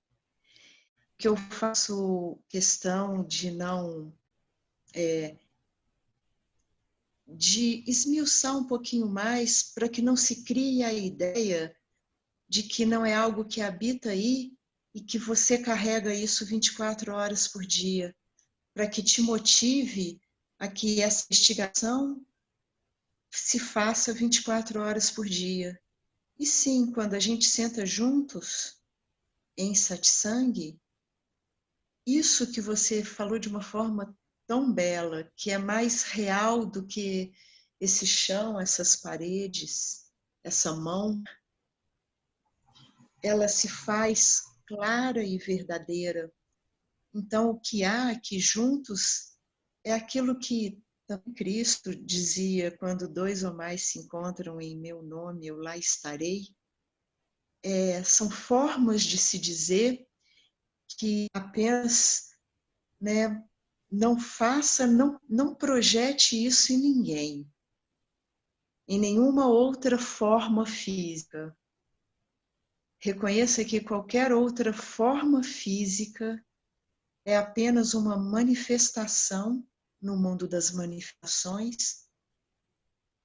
Que eu faço questão de não de esmiuçar um pouquinho mais para que não se crie a ideia de que não é algo que habita aí e que você carrega isso 24 horas por dia, para que te motive a que essa investigação se faça 24 horas por dia. E sim, quando a gente senta juntos em satsang, isso que você falou de uma forma tão bela, que é mais real do que esse chão, essas paredes, essa mão, ela se faz clara e verdadeira. Então, o que há aqui juntos é aquilo que também Cristo dizia: quando dois ou mais se encontram em meu nome, eu lá estarei. São formas de se dizer que apenas né, não projete isso em ninguém. em nenhuma outra forma física. Reconheça que qualquer outra forma física é apenas uma manifestação no mundo das manifestações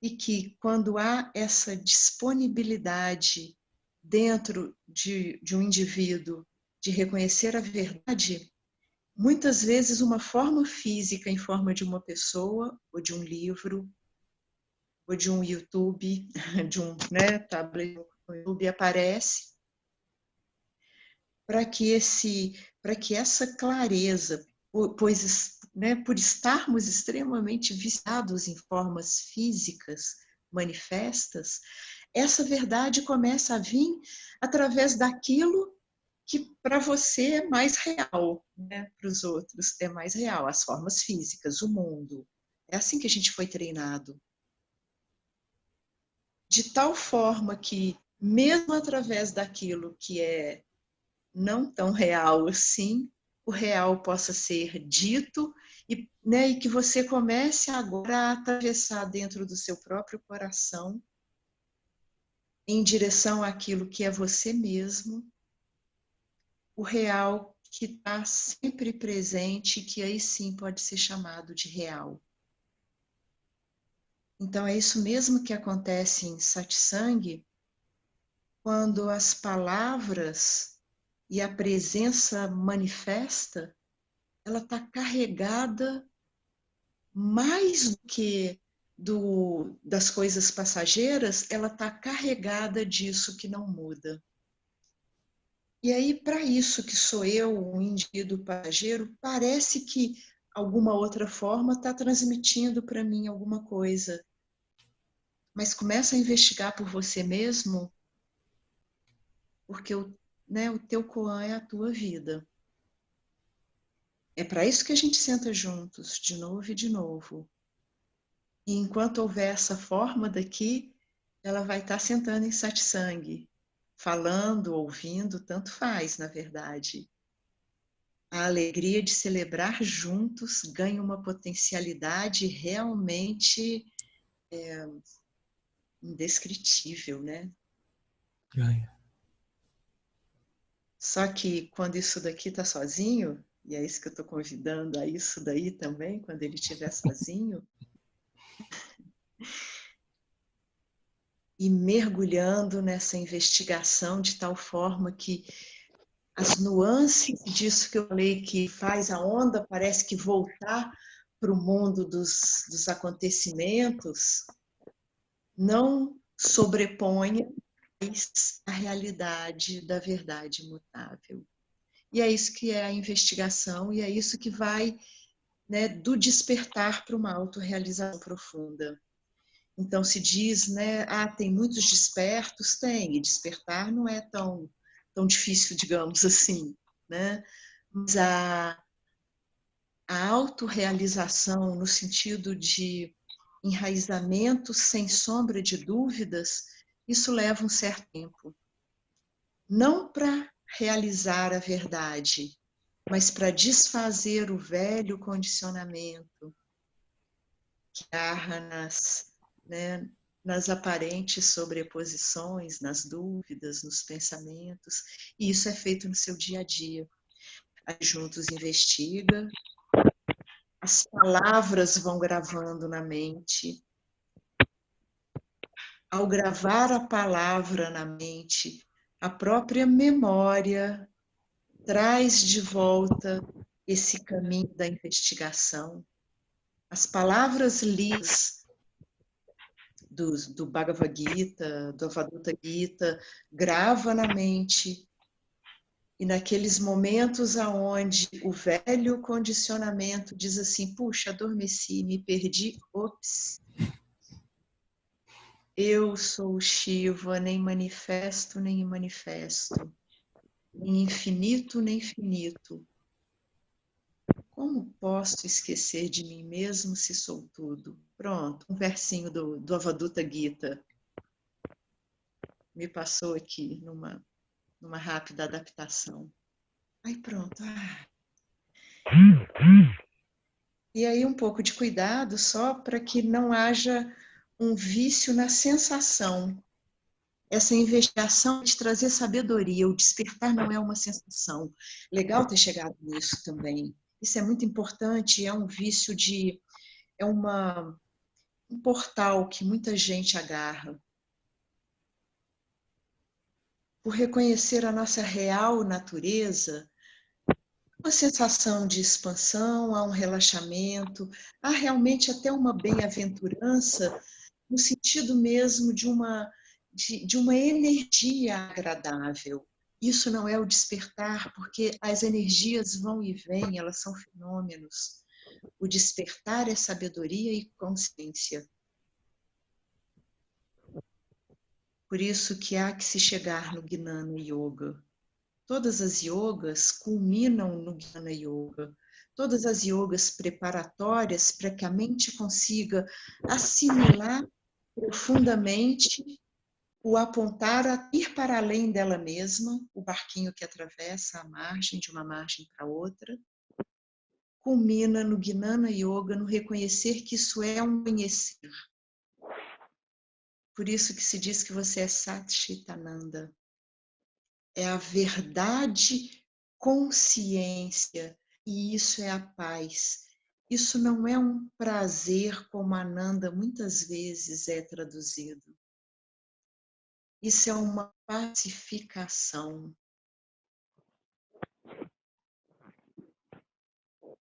e que quando há essa disponibilidade dentro de um indivíduo de reconhecer a verdade, muitas vezes uma forma física em forma de uma pessoa, ou de um livro, ou de um YouTube, de um tablet no YouTube aparece, para que essa clareza, pois por estarmos extremamente viciados em formas físicas manifestas, essa verdade começa a vir através daquilo que para você é mais real, para os outros é mais real, as formas físicas, o mundo. É assim que a gente foi treinado. De tal forma que, mesmo através daquilo que é não tão real assim, o real possa ser dito e que você comece agora a atravessar dentro do seu próprio coração em direção àquilo que é você mesmo, o real que está sempre presente, que aí sim pode ser chamado de real. Então é isso mesmo que acontece em satsang, quando as palavras e a presença manifesta, ela está carregada mais do que das coisas passageiras, ela está carregada disso que não muda. E aí, para isso que sou eu, um indivíduo passageiro, parece que alguma outra forma está transmitindo para mim alguma coisa. Mas começa a investigar por você mesmo, porque o teu koan é a tua vida. É para isso que a gente senta juntos, de novo e de novo. E enquanto houver essa forma daqui, ela vai estar sentando em satsang, falando, ouvindo, tanto faz, na verdade. A alegria de celebrar juntos ganha uma potencialidade realmente indescritível, né? Ganha. Só que quando isso daqui está sozinho, e é isso que eu estou convidando a isso daí também, quando ele estiver sozinho, e mergulhando nessa investigação de tal forma que as nuances disso que eu falei, que faz a onda, parece que voltar para o mundo dos acontecimentos, não sobreponha a realidade da verdade imutável. E é isso que é a investigação, e é isso que vai do despertar para uma autorrealização profunda. Então se diz, tem muitos despertos, tem, e despertar não é tão difícil, digamos assim, né? Mas a autorrealização no sentido de enraizamento sem sombra de dúvidas, isso leva um certo tempo. Não para realizar a verdade, mas para desfazer o velho condicionamento que agarra nas aparentes sobreposições, nas dúvidas, nos pensamentos, e isso é feito no seu dia a dia. Aí juntos investiga, as palavras vão gravando na mente. Ao gravar a palavra na mente, a própria memória traz de volta esse caminho da investigação. As palavras lidas do Bhagavad Gita, do Avaduta Gita, grava na mente. E naqueles momentos aonde o velho condicionamento diz assim, puxa, adormeci, me perdi, ops, eu sou o Shiva, nem manifesto, nem imanifesto, nem infinito, nem finito. Como posso esquecer de mim mesmo se sou tudo? Pronto, um versinho do Avaduta Gita me passou aqui numa rápida adaptação. Aí pronto. E aí um pouco de cuidado só para que não haja um vício na sensação. Essa investigação de trazer sabedoria, o despertar não é uma sensação. Legal ter chegado nisso também. Isso é muito importante, é um vício de... é um portal que muita gente agarra. Por reconhecer a nossa real natureza, uma sensação de expansão, há um relaxamento, há realmente até uma bem-aventurança, no sentido mesmo de uma energia agradável. Isso não é o despertar, porque as energias vão e vêm, elas são fenômenos. O despertar é sabedoria e consciência. Por isso que há que se chegar no Gnana Yoga. Todas as yogas culminam no Gnana Yoga. Todas as yogas preparatórias para que a mente consiga assimilar profundamente o apontar a ir para além dela mesma, o barquinho que atravessa a margem de uma margem para outra, culmina no Gnana Yoga, no reconhecer que isso é um conhecer. Por isso que se diz que você é Satchitananda. É a verdade consciência, e isso é a paz. Isso não é um prazer como Ananda muitas vezes é traduzido. Isso é uma pacificação.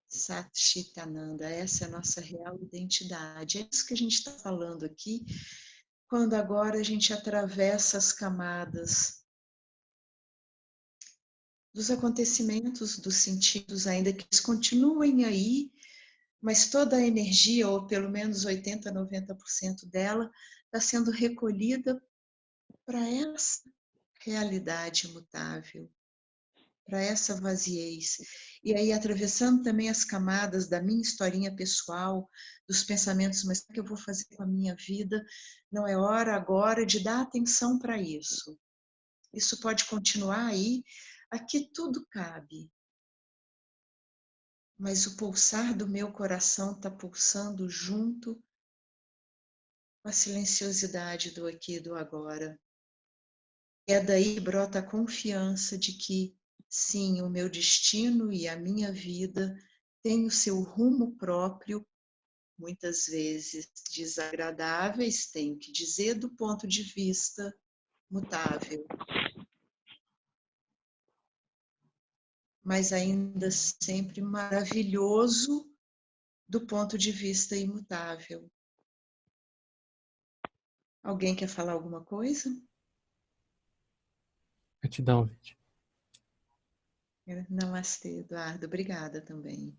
Satchitananda, essa é a nossa real identidade. É isso que a gente está falando aqui, quando agora a gente atravessa as camadas dos acontecimentos, dos sentidos, ainda que eles continuem aí, mas toda a energia, ou pelo menos 80%, 90% dela, está sendo recolhida para essa realidade imutável, para essa vaziez. E aí, atravessando também as camadas da minha historinha pessoal, dos pensamentos, mas o que eu vou fazer com a minha vida? Não é hora agora de dar atenção para isso. Isso pode continuar aí, aqui tudo cabe. Mas o pulsar do meu coração está pulsando junto com a silenciosidade do aqui e do agora. É daí que brota a confiança de que, sim, o meu destino e a minha vida têm o seu rumo próprio, muitas vezes desagradáveis, tenho que dizer, do ponto de vista mutável, mas ainda sempre maravilhoso do ponto de vista imutável. Alguém quer falar alguma coisa? Gratidão, Vit. Namastê, Eduardo. Obrigada também.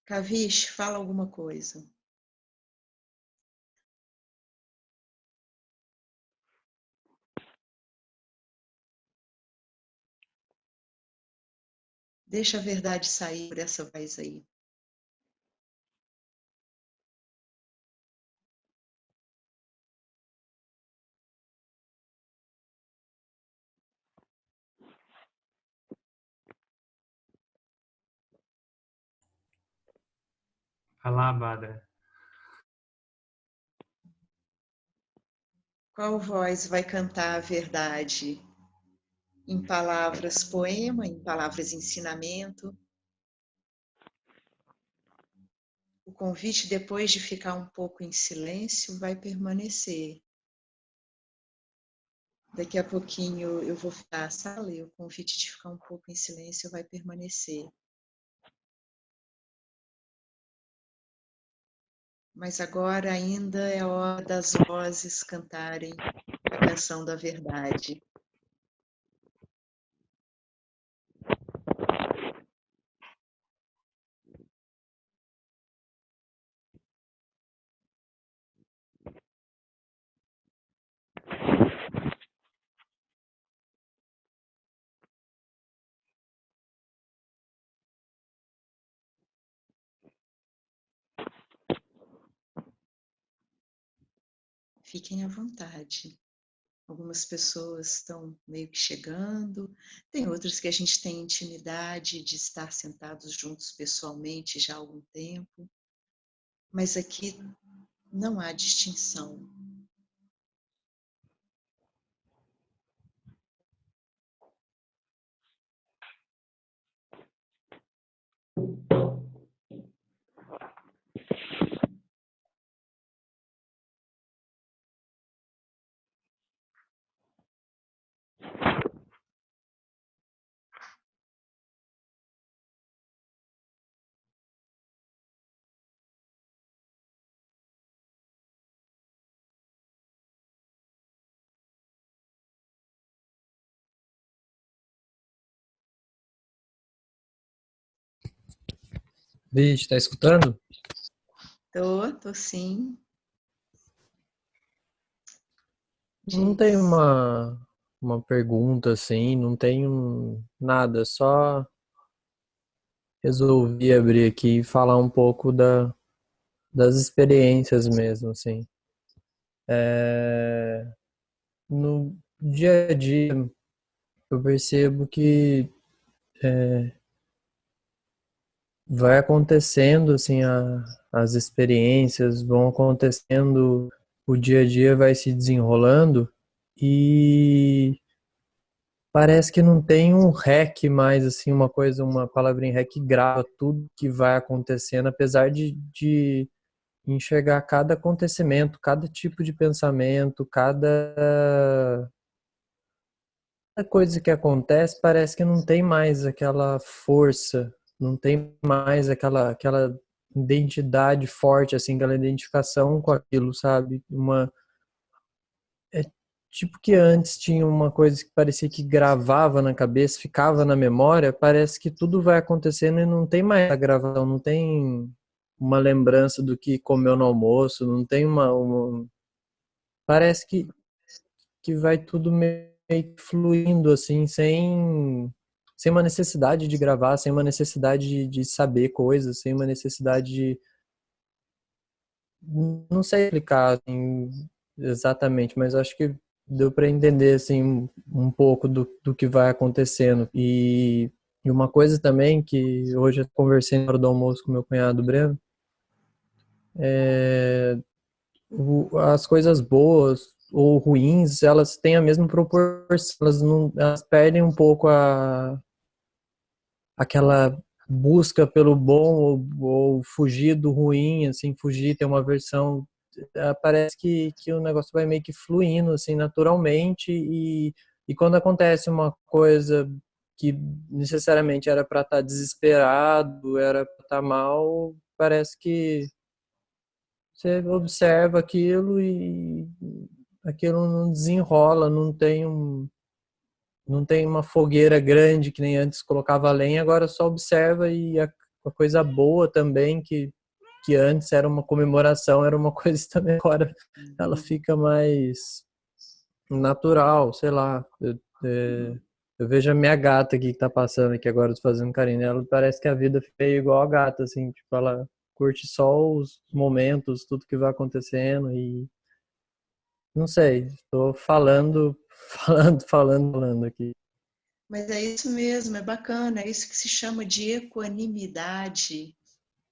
Kavish, fala alguma coisa. Deixa a verdade sair por essa voz aí. Alá, Badra. Qual voz vai cantar a verdade? Em palavras poema, em palavras ensinamento? O convite, depois de ficar um pouco em silêncio, vai permanecer. Daqui a pouquinho eu vou ficar a sala e o convite de ficar um pouco em silêncio vai permanecer. Mas agora ainda é a hora das vozes cantarem a canção da verdade. Fiquem à vontade. Algumas pessoas estão meio que chegando, tem outras que a gente tem intimidade de estar sentados juntos pessoalmente já há algum tempo, mas aqui não há distinção. Vixe, tá escutando? Tô sim. Não tem Diz. uma pergunta assim, não tenho nada, só resolvi abrir aqui e falar um pouco das experiências mesmo, assim. No dia a dia, eu percebo que vai acontecendo, assim, as experiências vão acontecendo, o dia a dia vai se desenrolando e parece que não tem um REC mais, assim, uma coisa, uma palavrinha REC que grava tudo que vai acontecendo, apesar de enxergar cada acontecimento, cada tipo de pensamento, cada coisa que acontece, parece que não tem mais aquela força, não tem mais aquela identidade forte, assim, aquela identificação com aquilo, sabe? É tipo que antes tinha uma coisa que parecia que gravava na cabeça, ficava na memória, parece que tudo vai acontecendo e não tem mais a gravação, não tem uma lembrança do que comeu no almoço, não tem parece que vai tudo meio que fluindo assim, sem uma necessidade de gravar, sem uma necessidade de saber coisas, sem uma necessidade de não sei explicar assim, exatamente, mas acho que deu para entender assim um pouco do que vai acontecendo. E uma coisa também que hoje eu conversei na hora do almoço com meu cunhado Breno, as coisas boas ou ruins, elas têm a mesma proporção, elas não, elas perdem um pouco aquela busca pelo bom ou fugir do ruim, assim, fugir, ter uma versão, parece que o negócio vai meio que fluindo, assim, naturalmente e quando acontece uma coisa que necessariamente era para estar desesperado, era para estar mal, parece que você observa aquilo e aquilo não desenrola, não tem uma fogueira grande que nem antes colocava lenha, agora só observa e a coisa boa também que antes era uma comemoração, era uma coisa também agora ela fica mais natural, sei lá. Eu vejo a minha gata aqui que tá passando aqui agora, tô fazendo carinho nela, parece que a vida fica igual a gata, assim, tipo, ela curte só os momentos, tudo que vai acontecendo e não sei, estou falando, falando aqui. Mas é isso mesmo, é bacana, é isso que se chama de equanimidade,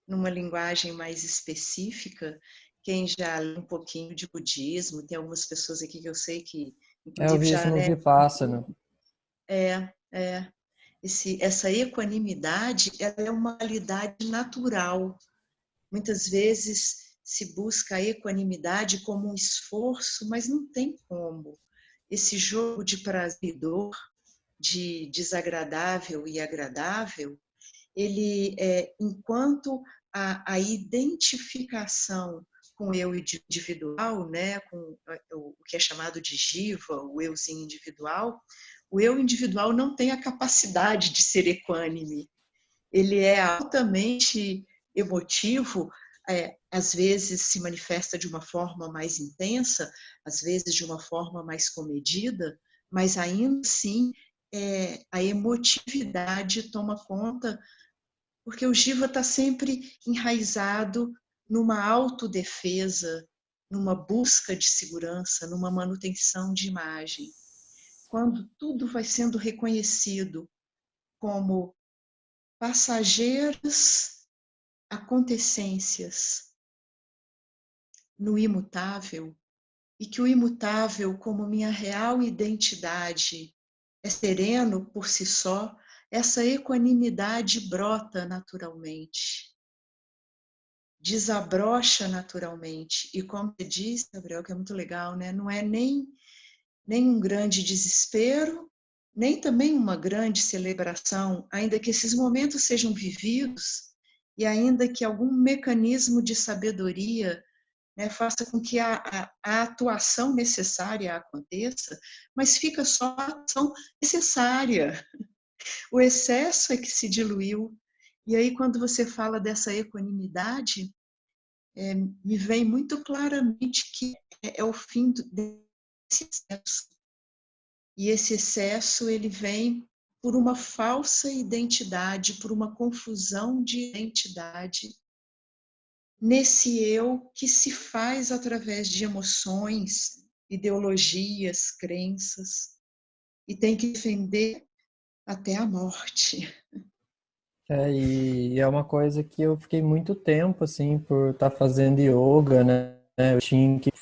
numa linguagem mais específica. Quem já lê um pouquinho de budismo, tem algumas pessoas aqui que eu sei que, Eu inclusive, vi isso já, no né? Vipassana. É. Essa equanimidade, ela é uma qualidade natural. Muitas vezes se busca a equanimidade como um esforço, mas não tem como. Esse jogo de prazer e dor, de desagradável e agradável, ele, enquanto a identificação com o eu individual, né, com o que é chamado de jiva, o euzinho individual, o eu individual não tem a capacidade de ser equânime. Ele é altamente emotivo, às vezes se manifesta de uma forma mais intensa, às vezes de uma forma mais comedida, mas ainda assim a emotividade toma conta, porque o Jiva está sempre enraizado numa autodefesa, numa busca de segurança, numa manutenção de imagem. Quando tudo vai sendo reconhecido como passageiras acontecências no imutável, e que o imutável, como minha real identidade, é sereno por si só, essa equanimidade brota naturalmente, desabrocha naturalmente. E como você disse, Gabriel, que é muito legal, né? Não é nem um grande desespero, nem também uma grande celebração, ainda que esses momentos sejam vividos e ainda que algum mecanismo de sabedoria, né, faça com que a atuação necessária aconteça, mas fica só a ação necessária. O excesso é que se diluiu. E aí, quando você fala dessa equanimidade, me vem muito claramente que é o fim desse excesso. E esse excesso, ele vem por uma falsa identidade, por uma confusão de identidade, nesse eu que se faz através de emoções, ideologias, crenças, e tem que defender até a morte. E é uma coisa que eu fiquei muito tempo, assim, por estar fazendo yoga, né? Eu tinha que, o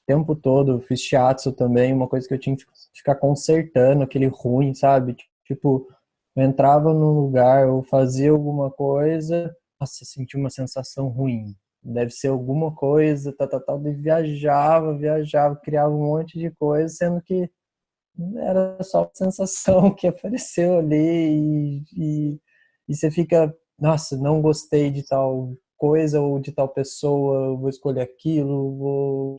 tempo todo, eu fiz shiatsu também, uma coisa que eu tinha que ficar consertando, aquele ruim, sabe? Tipo, eu entrava num lugar, eu fazia alguma coisa, nossa, eu sentia uma sensação ruim. Deve ser alguma coisa, tal, e viajava, criava um monte de coisa, sendo que era só uma sensação que apareceu ali e você fica, nossa, não gostei de tal coisa ou de tal pessoa, vou escolher aquilo,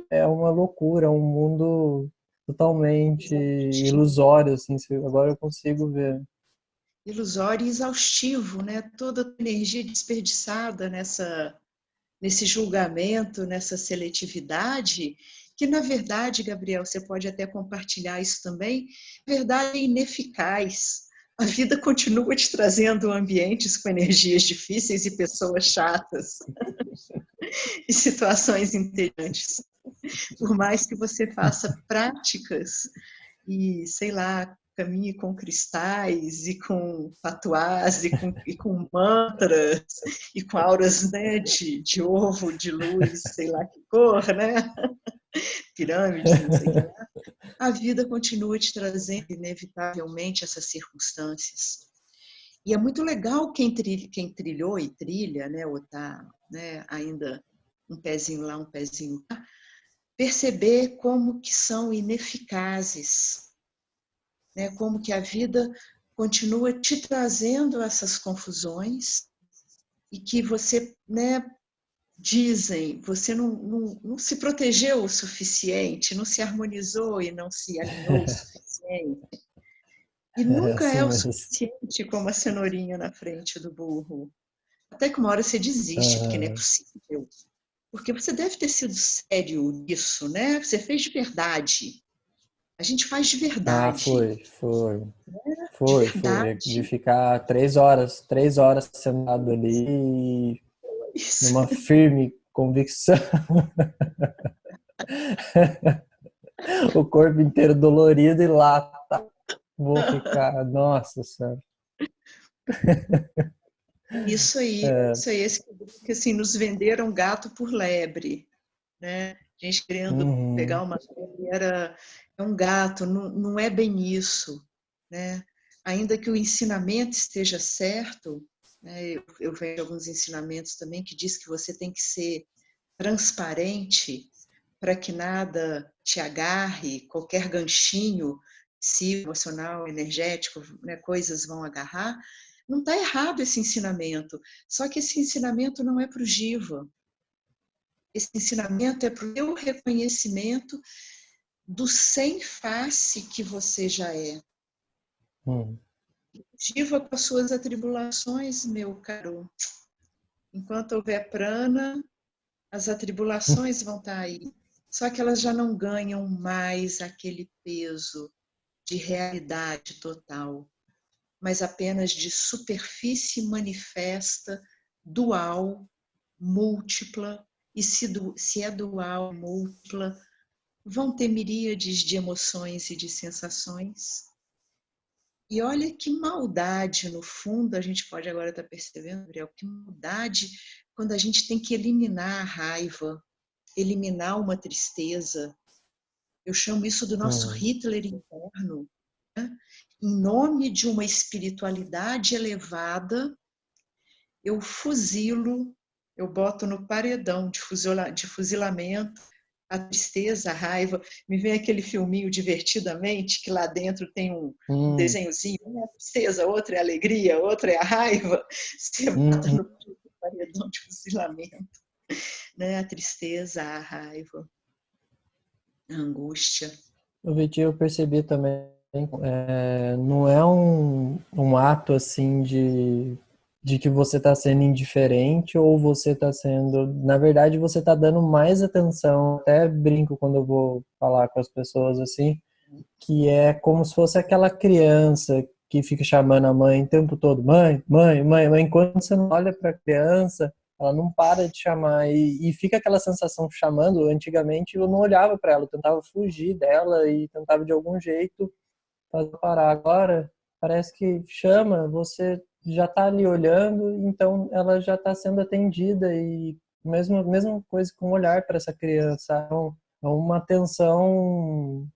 é uma loucura, um mundo totalmente ilusório, assim, agora eu consigo ver. Ilusório e exaustivo, né? Toda a energia desperdiçada nesse julgamento, nessa seletividade, que na verdade, Gabriel, você pode até compartilhar isso também, na verdade é ineficaz. A vida continua te trazendo ambientes com energias difíceis e pessoas chatas e situações entediantes. Por mais que você faça práticas e, sei lá, caminhe com cristais e com patuás e com mantras e com auras, né, de ovo, de luz, sei lá que cor, né? Pirâmides, não sei o que lá. A vida continua te trazendo inevitavelmente essas circunstâncias. E é muito legal quem trilhou e trilha, né, ou está, né, ainda um pezinho lá, um pezinho cá, perceber como que são ineficazes, né, como que a vida continua te trazendo essas confusões e que você, né, dizem, você não se protegeu o suficiente, não se harmonizou e não se alinhou o suficiente. E É nunca assim é o mesmo. suficiente como a cenourinha na frente do burro. Até que uma hora você desiste, porque não é possível. Porque você deve ter sido sério nisso, né? Você fez de verdade. A gente faz de Ah, verdade. foi. De De verdade. ficar 3 horas sentado ali, Isso. numa firme convicção, o corpo inteiro dolorido e lá, tá, vou ficar, nossa senhora. Isso aí, É, isso aí, esse que assim, nos venderam gato por lebre, né? A gente querendo pegar uhum, uma lebre, é um gato, não é bem isso, né? Ainda que o ensinamento esteja certo, né? Eu vejo alguns ensinamentos também que diz que você tem que ser transparente para que nada te agarre, qualquer ganchinho, se emocional, energético, né, coisas vão agarrar. Não está errado esse ensinamento, só que esse ensinamento não é para o Jiva. Esse ensinamento é para o teu reconhecimento do sem face que você já é. uhum. Jiva com as suas atribulações, meu caro. Enquanto houver prana, as atribulações vão estar aí. Só que elas já não ganham mais aquele peso de realidade total, mas apenas de superfície manifesta, dual, múltipla E se é dual, múltipla, vão ter miríades de emoções e de sensações. E olha que maldade, no fundo, a gente pode agora estar percebendo, Gabriel, que maldade quando a gente tem que eliminar a raiva, eliminar uma tristeza. Eu chamo isso do nosso Hitler interno, né? Em nome de uma espiritualidade elevada, eu fuzilo, eu boto no paredão de fuzilamento a tristeza, a raiva. Me vem aquele filminho Divertidamente, que lá dentro tem um desenhozinho, um é a tristeza, outro é a alegria, outro é a raiva. Você bota no paredão de fuzilamento, né? A tristeza, a raiva, a angústia. Eu percebi também, não é um ato assim de que você está sendo indiferente ou você está sendo, na verdade você está dando mais atenção, até brinco quando eu vou falar com as pessoas assim, que é como se fosse aquela criança que fica chamando a mãe o tempo todo, mãe, mãe, mãe, mãe, enquanto você não olha para a criança, ela não para de chamar e fica aquela sensação chamando. Antigamente eu não olhava para ela, eu tentava fugir dela e tentava de algum jeito fazer parar. Agora parece que chama, você já está ali olhando, então ela já está sendo atendida e mesma coisa com o olhar para essa criança, é uma atenção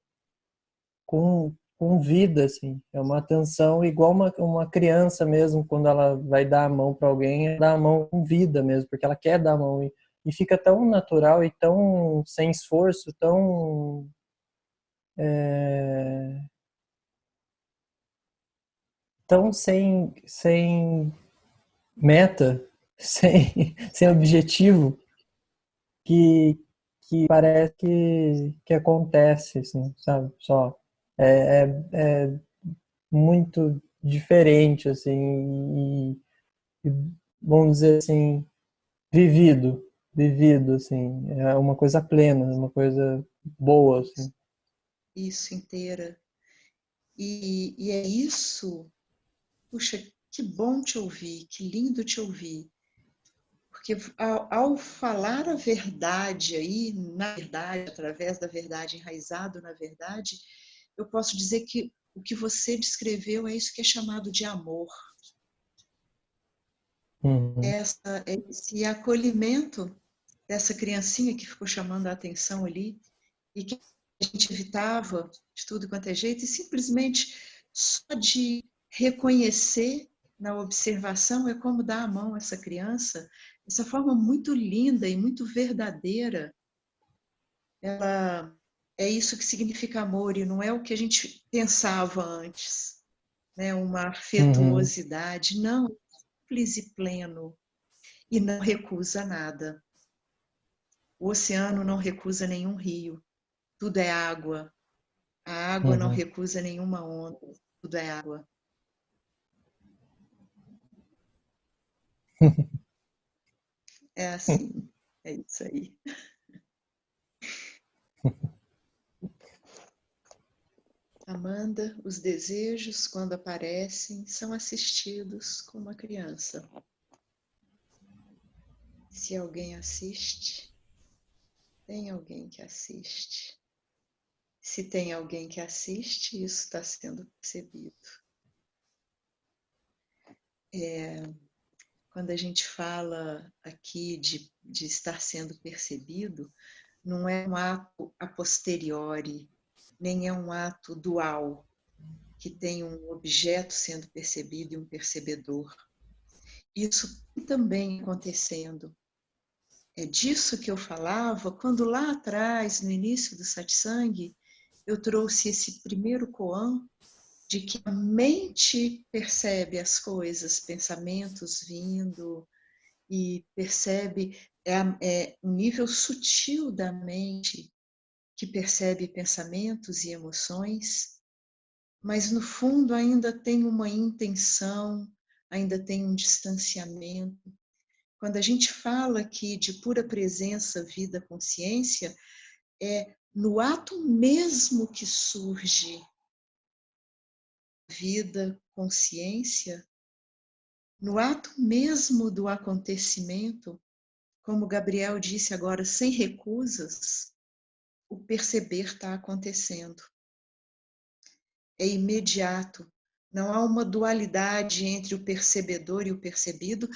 com vida, assim. É uma atenção igual uma criança mesmo, quando ela vai dar a mão para alguém, ela dá a mão com vida mesmo, porque ela quer dar a mão. E fica tão natural e tão sem esforço, é, tão sem meta, sem objetivo, que, que parece que acontece, assim, sabe? Só. É muito diferente, assim, e vamos dizer assim, vivido, assim, é uma coisa plena, uma coisa boa, assim. Isso inteira. E é isso, puxa, que bom te ouvir, que lindo te ouvir. Porque ao falar a verdade aí, na verdade, através da verdade, enraizado na verdade, eu posso dizer que o que você descreveu é isso que é chamado de amor. Uhum. Esse acolhimento dessa criancinha que ficou chamando a atenção ali e que a gente evitava de tudo quanto é jeito, e simplesmente só de reconhecer na observação é como dar a mão a essa criança, essa forma muito linda e muito verdadeira. Ela é isso que significa amor e não é o que a gente pensava antes, né? Uma Uhum. afetuosidade, não, simples e pleno, e não recusa nada. O oceano não recusa nenhum rio, tudo é água. A água não Uhum. recusa nenhuma onda, tudo é água. É assim, é isso aí. Amanda, os desejos, quando aparecem, são assistidos como uma criança. Se alguém assiste, tem alguém que assiste. Se tem alguém que assiste, isso está sendo percebido. Quando a gente fala aqui de estar sendo percebido, não é um ato a posteriori, nem é um ato dual, que tem um objeto sendo percebido e um percebedor. Isso também acontecendo. É disso que eu falava quando lá atrás, no início do satsang, eu trouxe esse primeiro koan de que a mente percebe as coisas, pensamentos vindo, e percebe, é um nível sutil da mente que percebe pensamentos e emoções, mas no fundo ainda tem uma intenção, ainda tem um distanciamento. Quando a gente fala aqui de pura presença, vida, consciência, é no ato mesmo que surge vida, consciência, no ato mesmo do acontecimento, como Gabriel disse agora, sem recusas, o perceber está acontecendo. É imediato. Não há uma dualidade entre o percebedor e o percebido,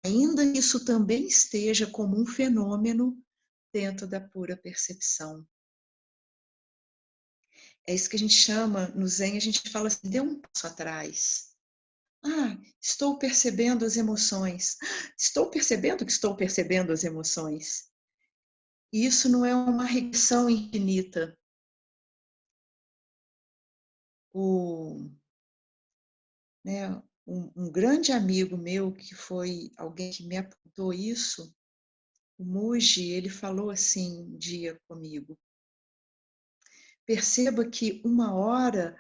ainda que isso também esteja como um fenômeno dentro da pura percepção. É isso que a gente chama, no Zen, a gente fala assim, dê um passo atrás. Estou percebendo as emoções. Estou percebendo que estou percebendo as emoções. E isso não é uma regressão infinita. Um grande amigo meu, que foi alguém que me apontou isso, o Muji, ele falou assim um dia comigo: perceba que uma hora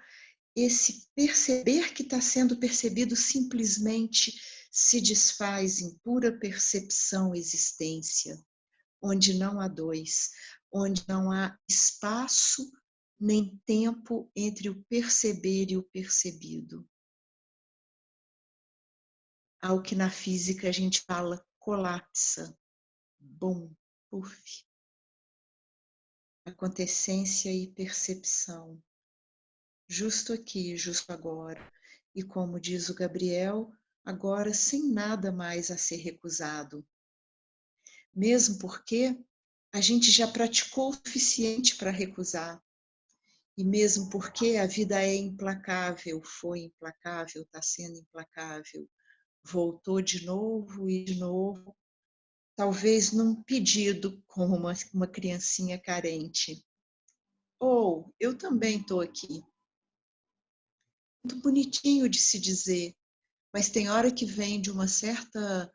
esse perceber que está sendo percebido simplesmente se desfaz em pura percepção existência, onde não há dois, onde não há espaço nem tempo entre o perceber e o percebido. Ao que na física a gente fala colapsa, bum, puf. Acontecência e percepção. Justo aqui, justo agora. E como diz o Gabriel, agora sem nada mais a ser recusado. Mesmo porque a gente já praticou o suficiente para recusar. E mesmo porque a vida é implacável, foi implacável, está sendo implacável, voltou de novo e de novo, talvez num pedido como uma criancinha carente. Ou, eu também estou aqui. Muito bonitinho de se dizer, mas tem hora que vem de uma certa,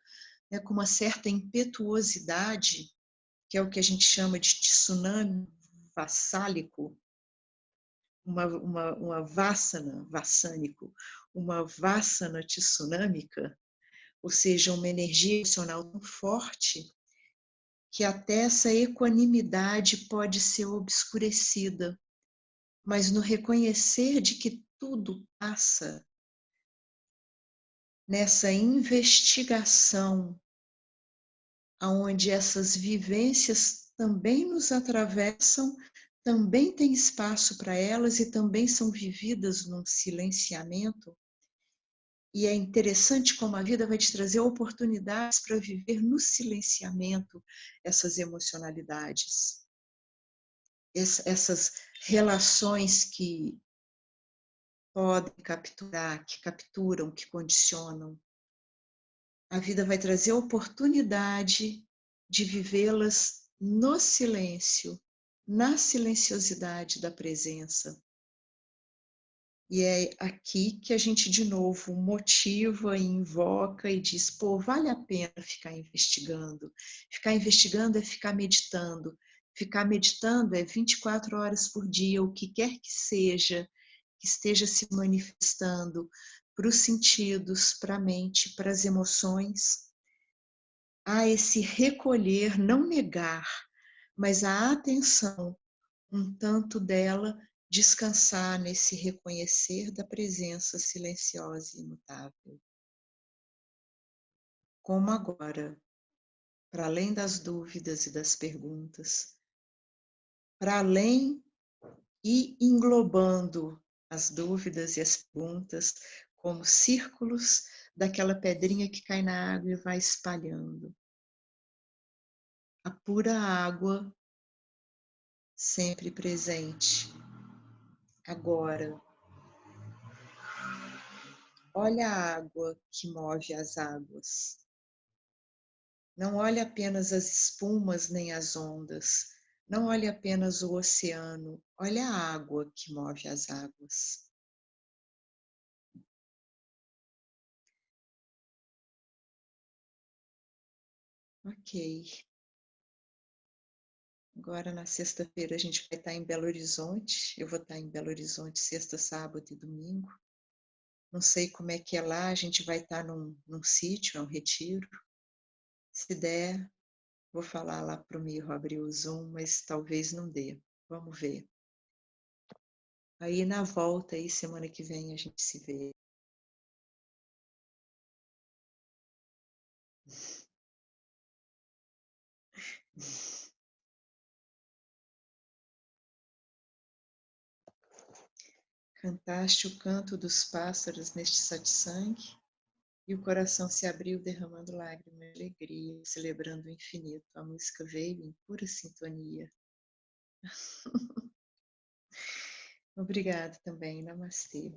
com uma certa impetuosidade, que é o que a gente chama de tsunami vassálico, uma vassana, vassânico, uma vassana tsunâmica, ou seja, uma energia emocional tão forte que até essa equanimidade pode ser obscurecida, mas no reconhecer de que tudo passa, nessa investigação, onde essas vivências também nos atravessam, também tem espaço para elas e também são vividas num silenciamento. E é interessante como a vida vai te trazer oportunidades para viver no silenciamento essas emocionalidades, essas relações que podem capturar, que capturam, que condicionam. A vida vai trazer a oportunidade de vivê-las no silêncio, na silenciosidade da presença. E é aqui que a gente, de novo, motiva e invoca e diz, pô, vale a pena ficar investigando. Ficar investigando é ficar meditando. Ficar meditando é 24 horas por dia, o que quer que seja, que esteja se manifestando para os sentidos, para a mente, para as emoções. Há esse recolher, não negar, mas a atenção, um tanto dela descansar nesse reconhecer da presença silenciosa e imutável. Como agora, para além das dúvidas e das perguntas, para além e englobando as dúvidas e as perguntas como círculos daquela pedrinha que cai na água e vai espalhando. A pura água sempre presente. Agora, olha a água que move as águas. Não olhe apenas as espumas nem as ondas. Não olhe apenas o oceano. Olha a água que move as águas. Ok. Agora, na sexta-feira, a gente vai estar em Belo Horizonte. Eu vou estar em Belo Horizonte sexta, sábado e domingo. Não sei como é que é lá. A gente vai estar num sítio, é um retiro. Se der, vou falar lá para o Mirro abrir o Zoom, mas talvez não dê. Vamos ver. Aí na volta, aí semana que vem a gente se vê. Cantaste o canto dos pássaros neste satsang e o coração se abriu derramando lágrimas de alegria, celebrando o infinito. A música veio em pura sintonia. Obrigada também. Namastê.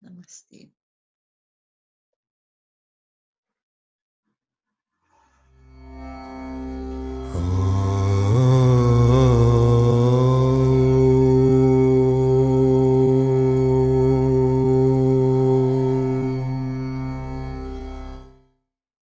Namastê.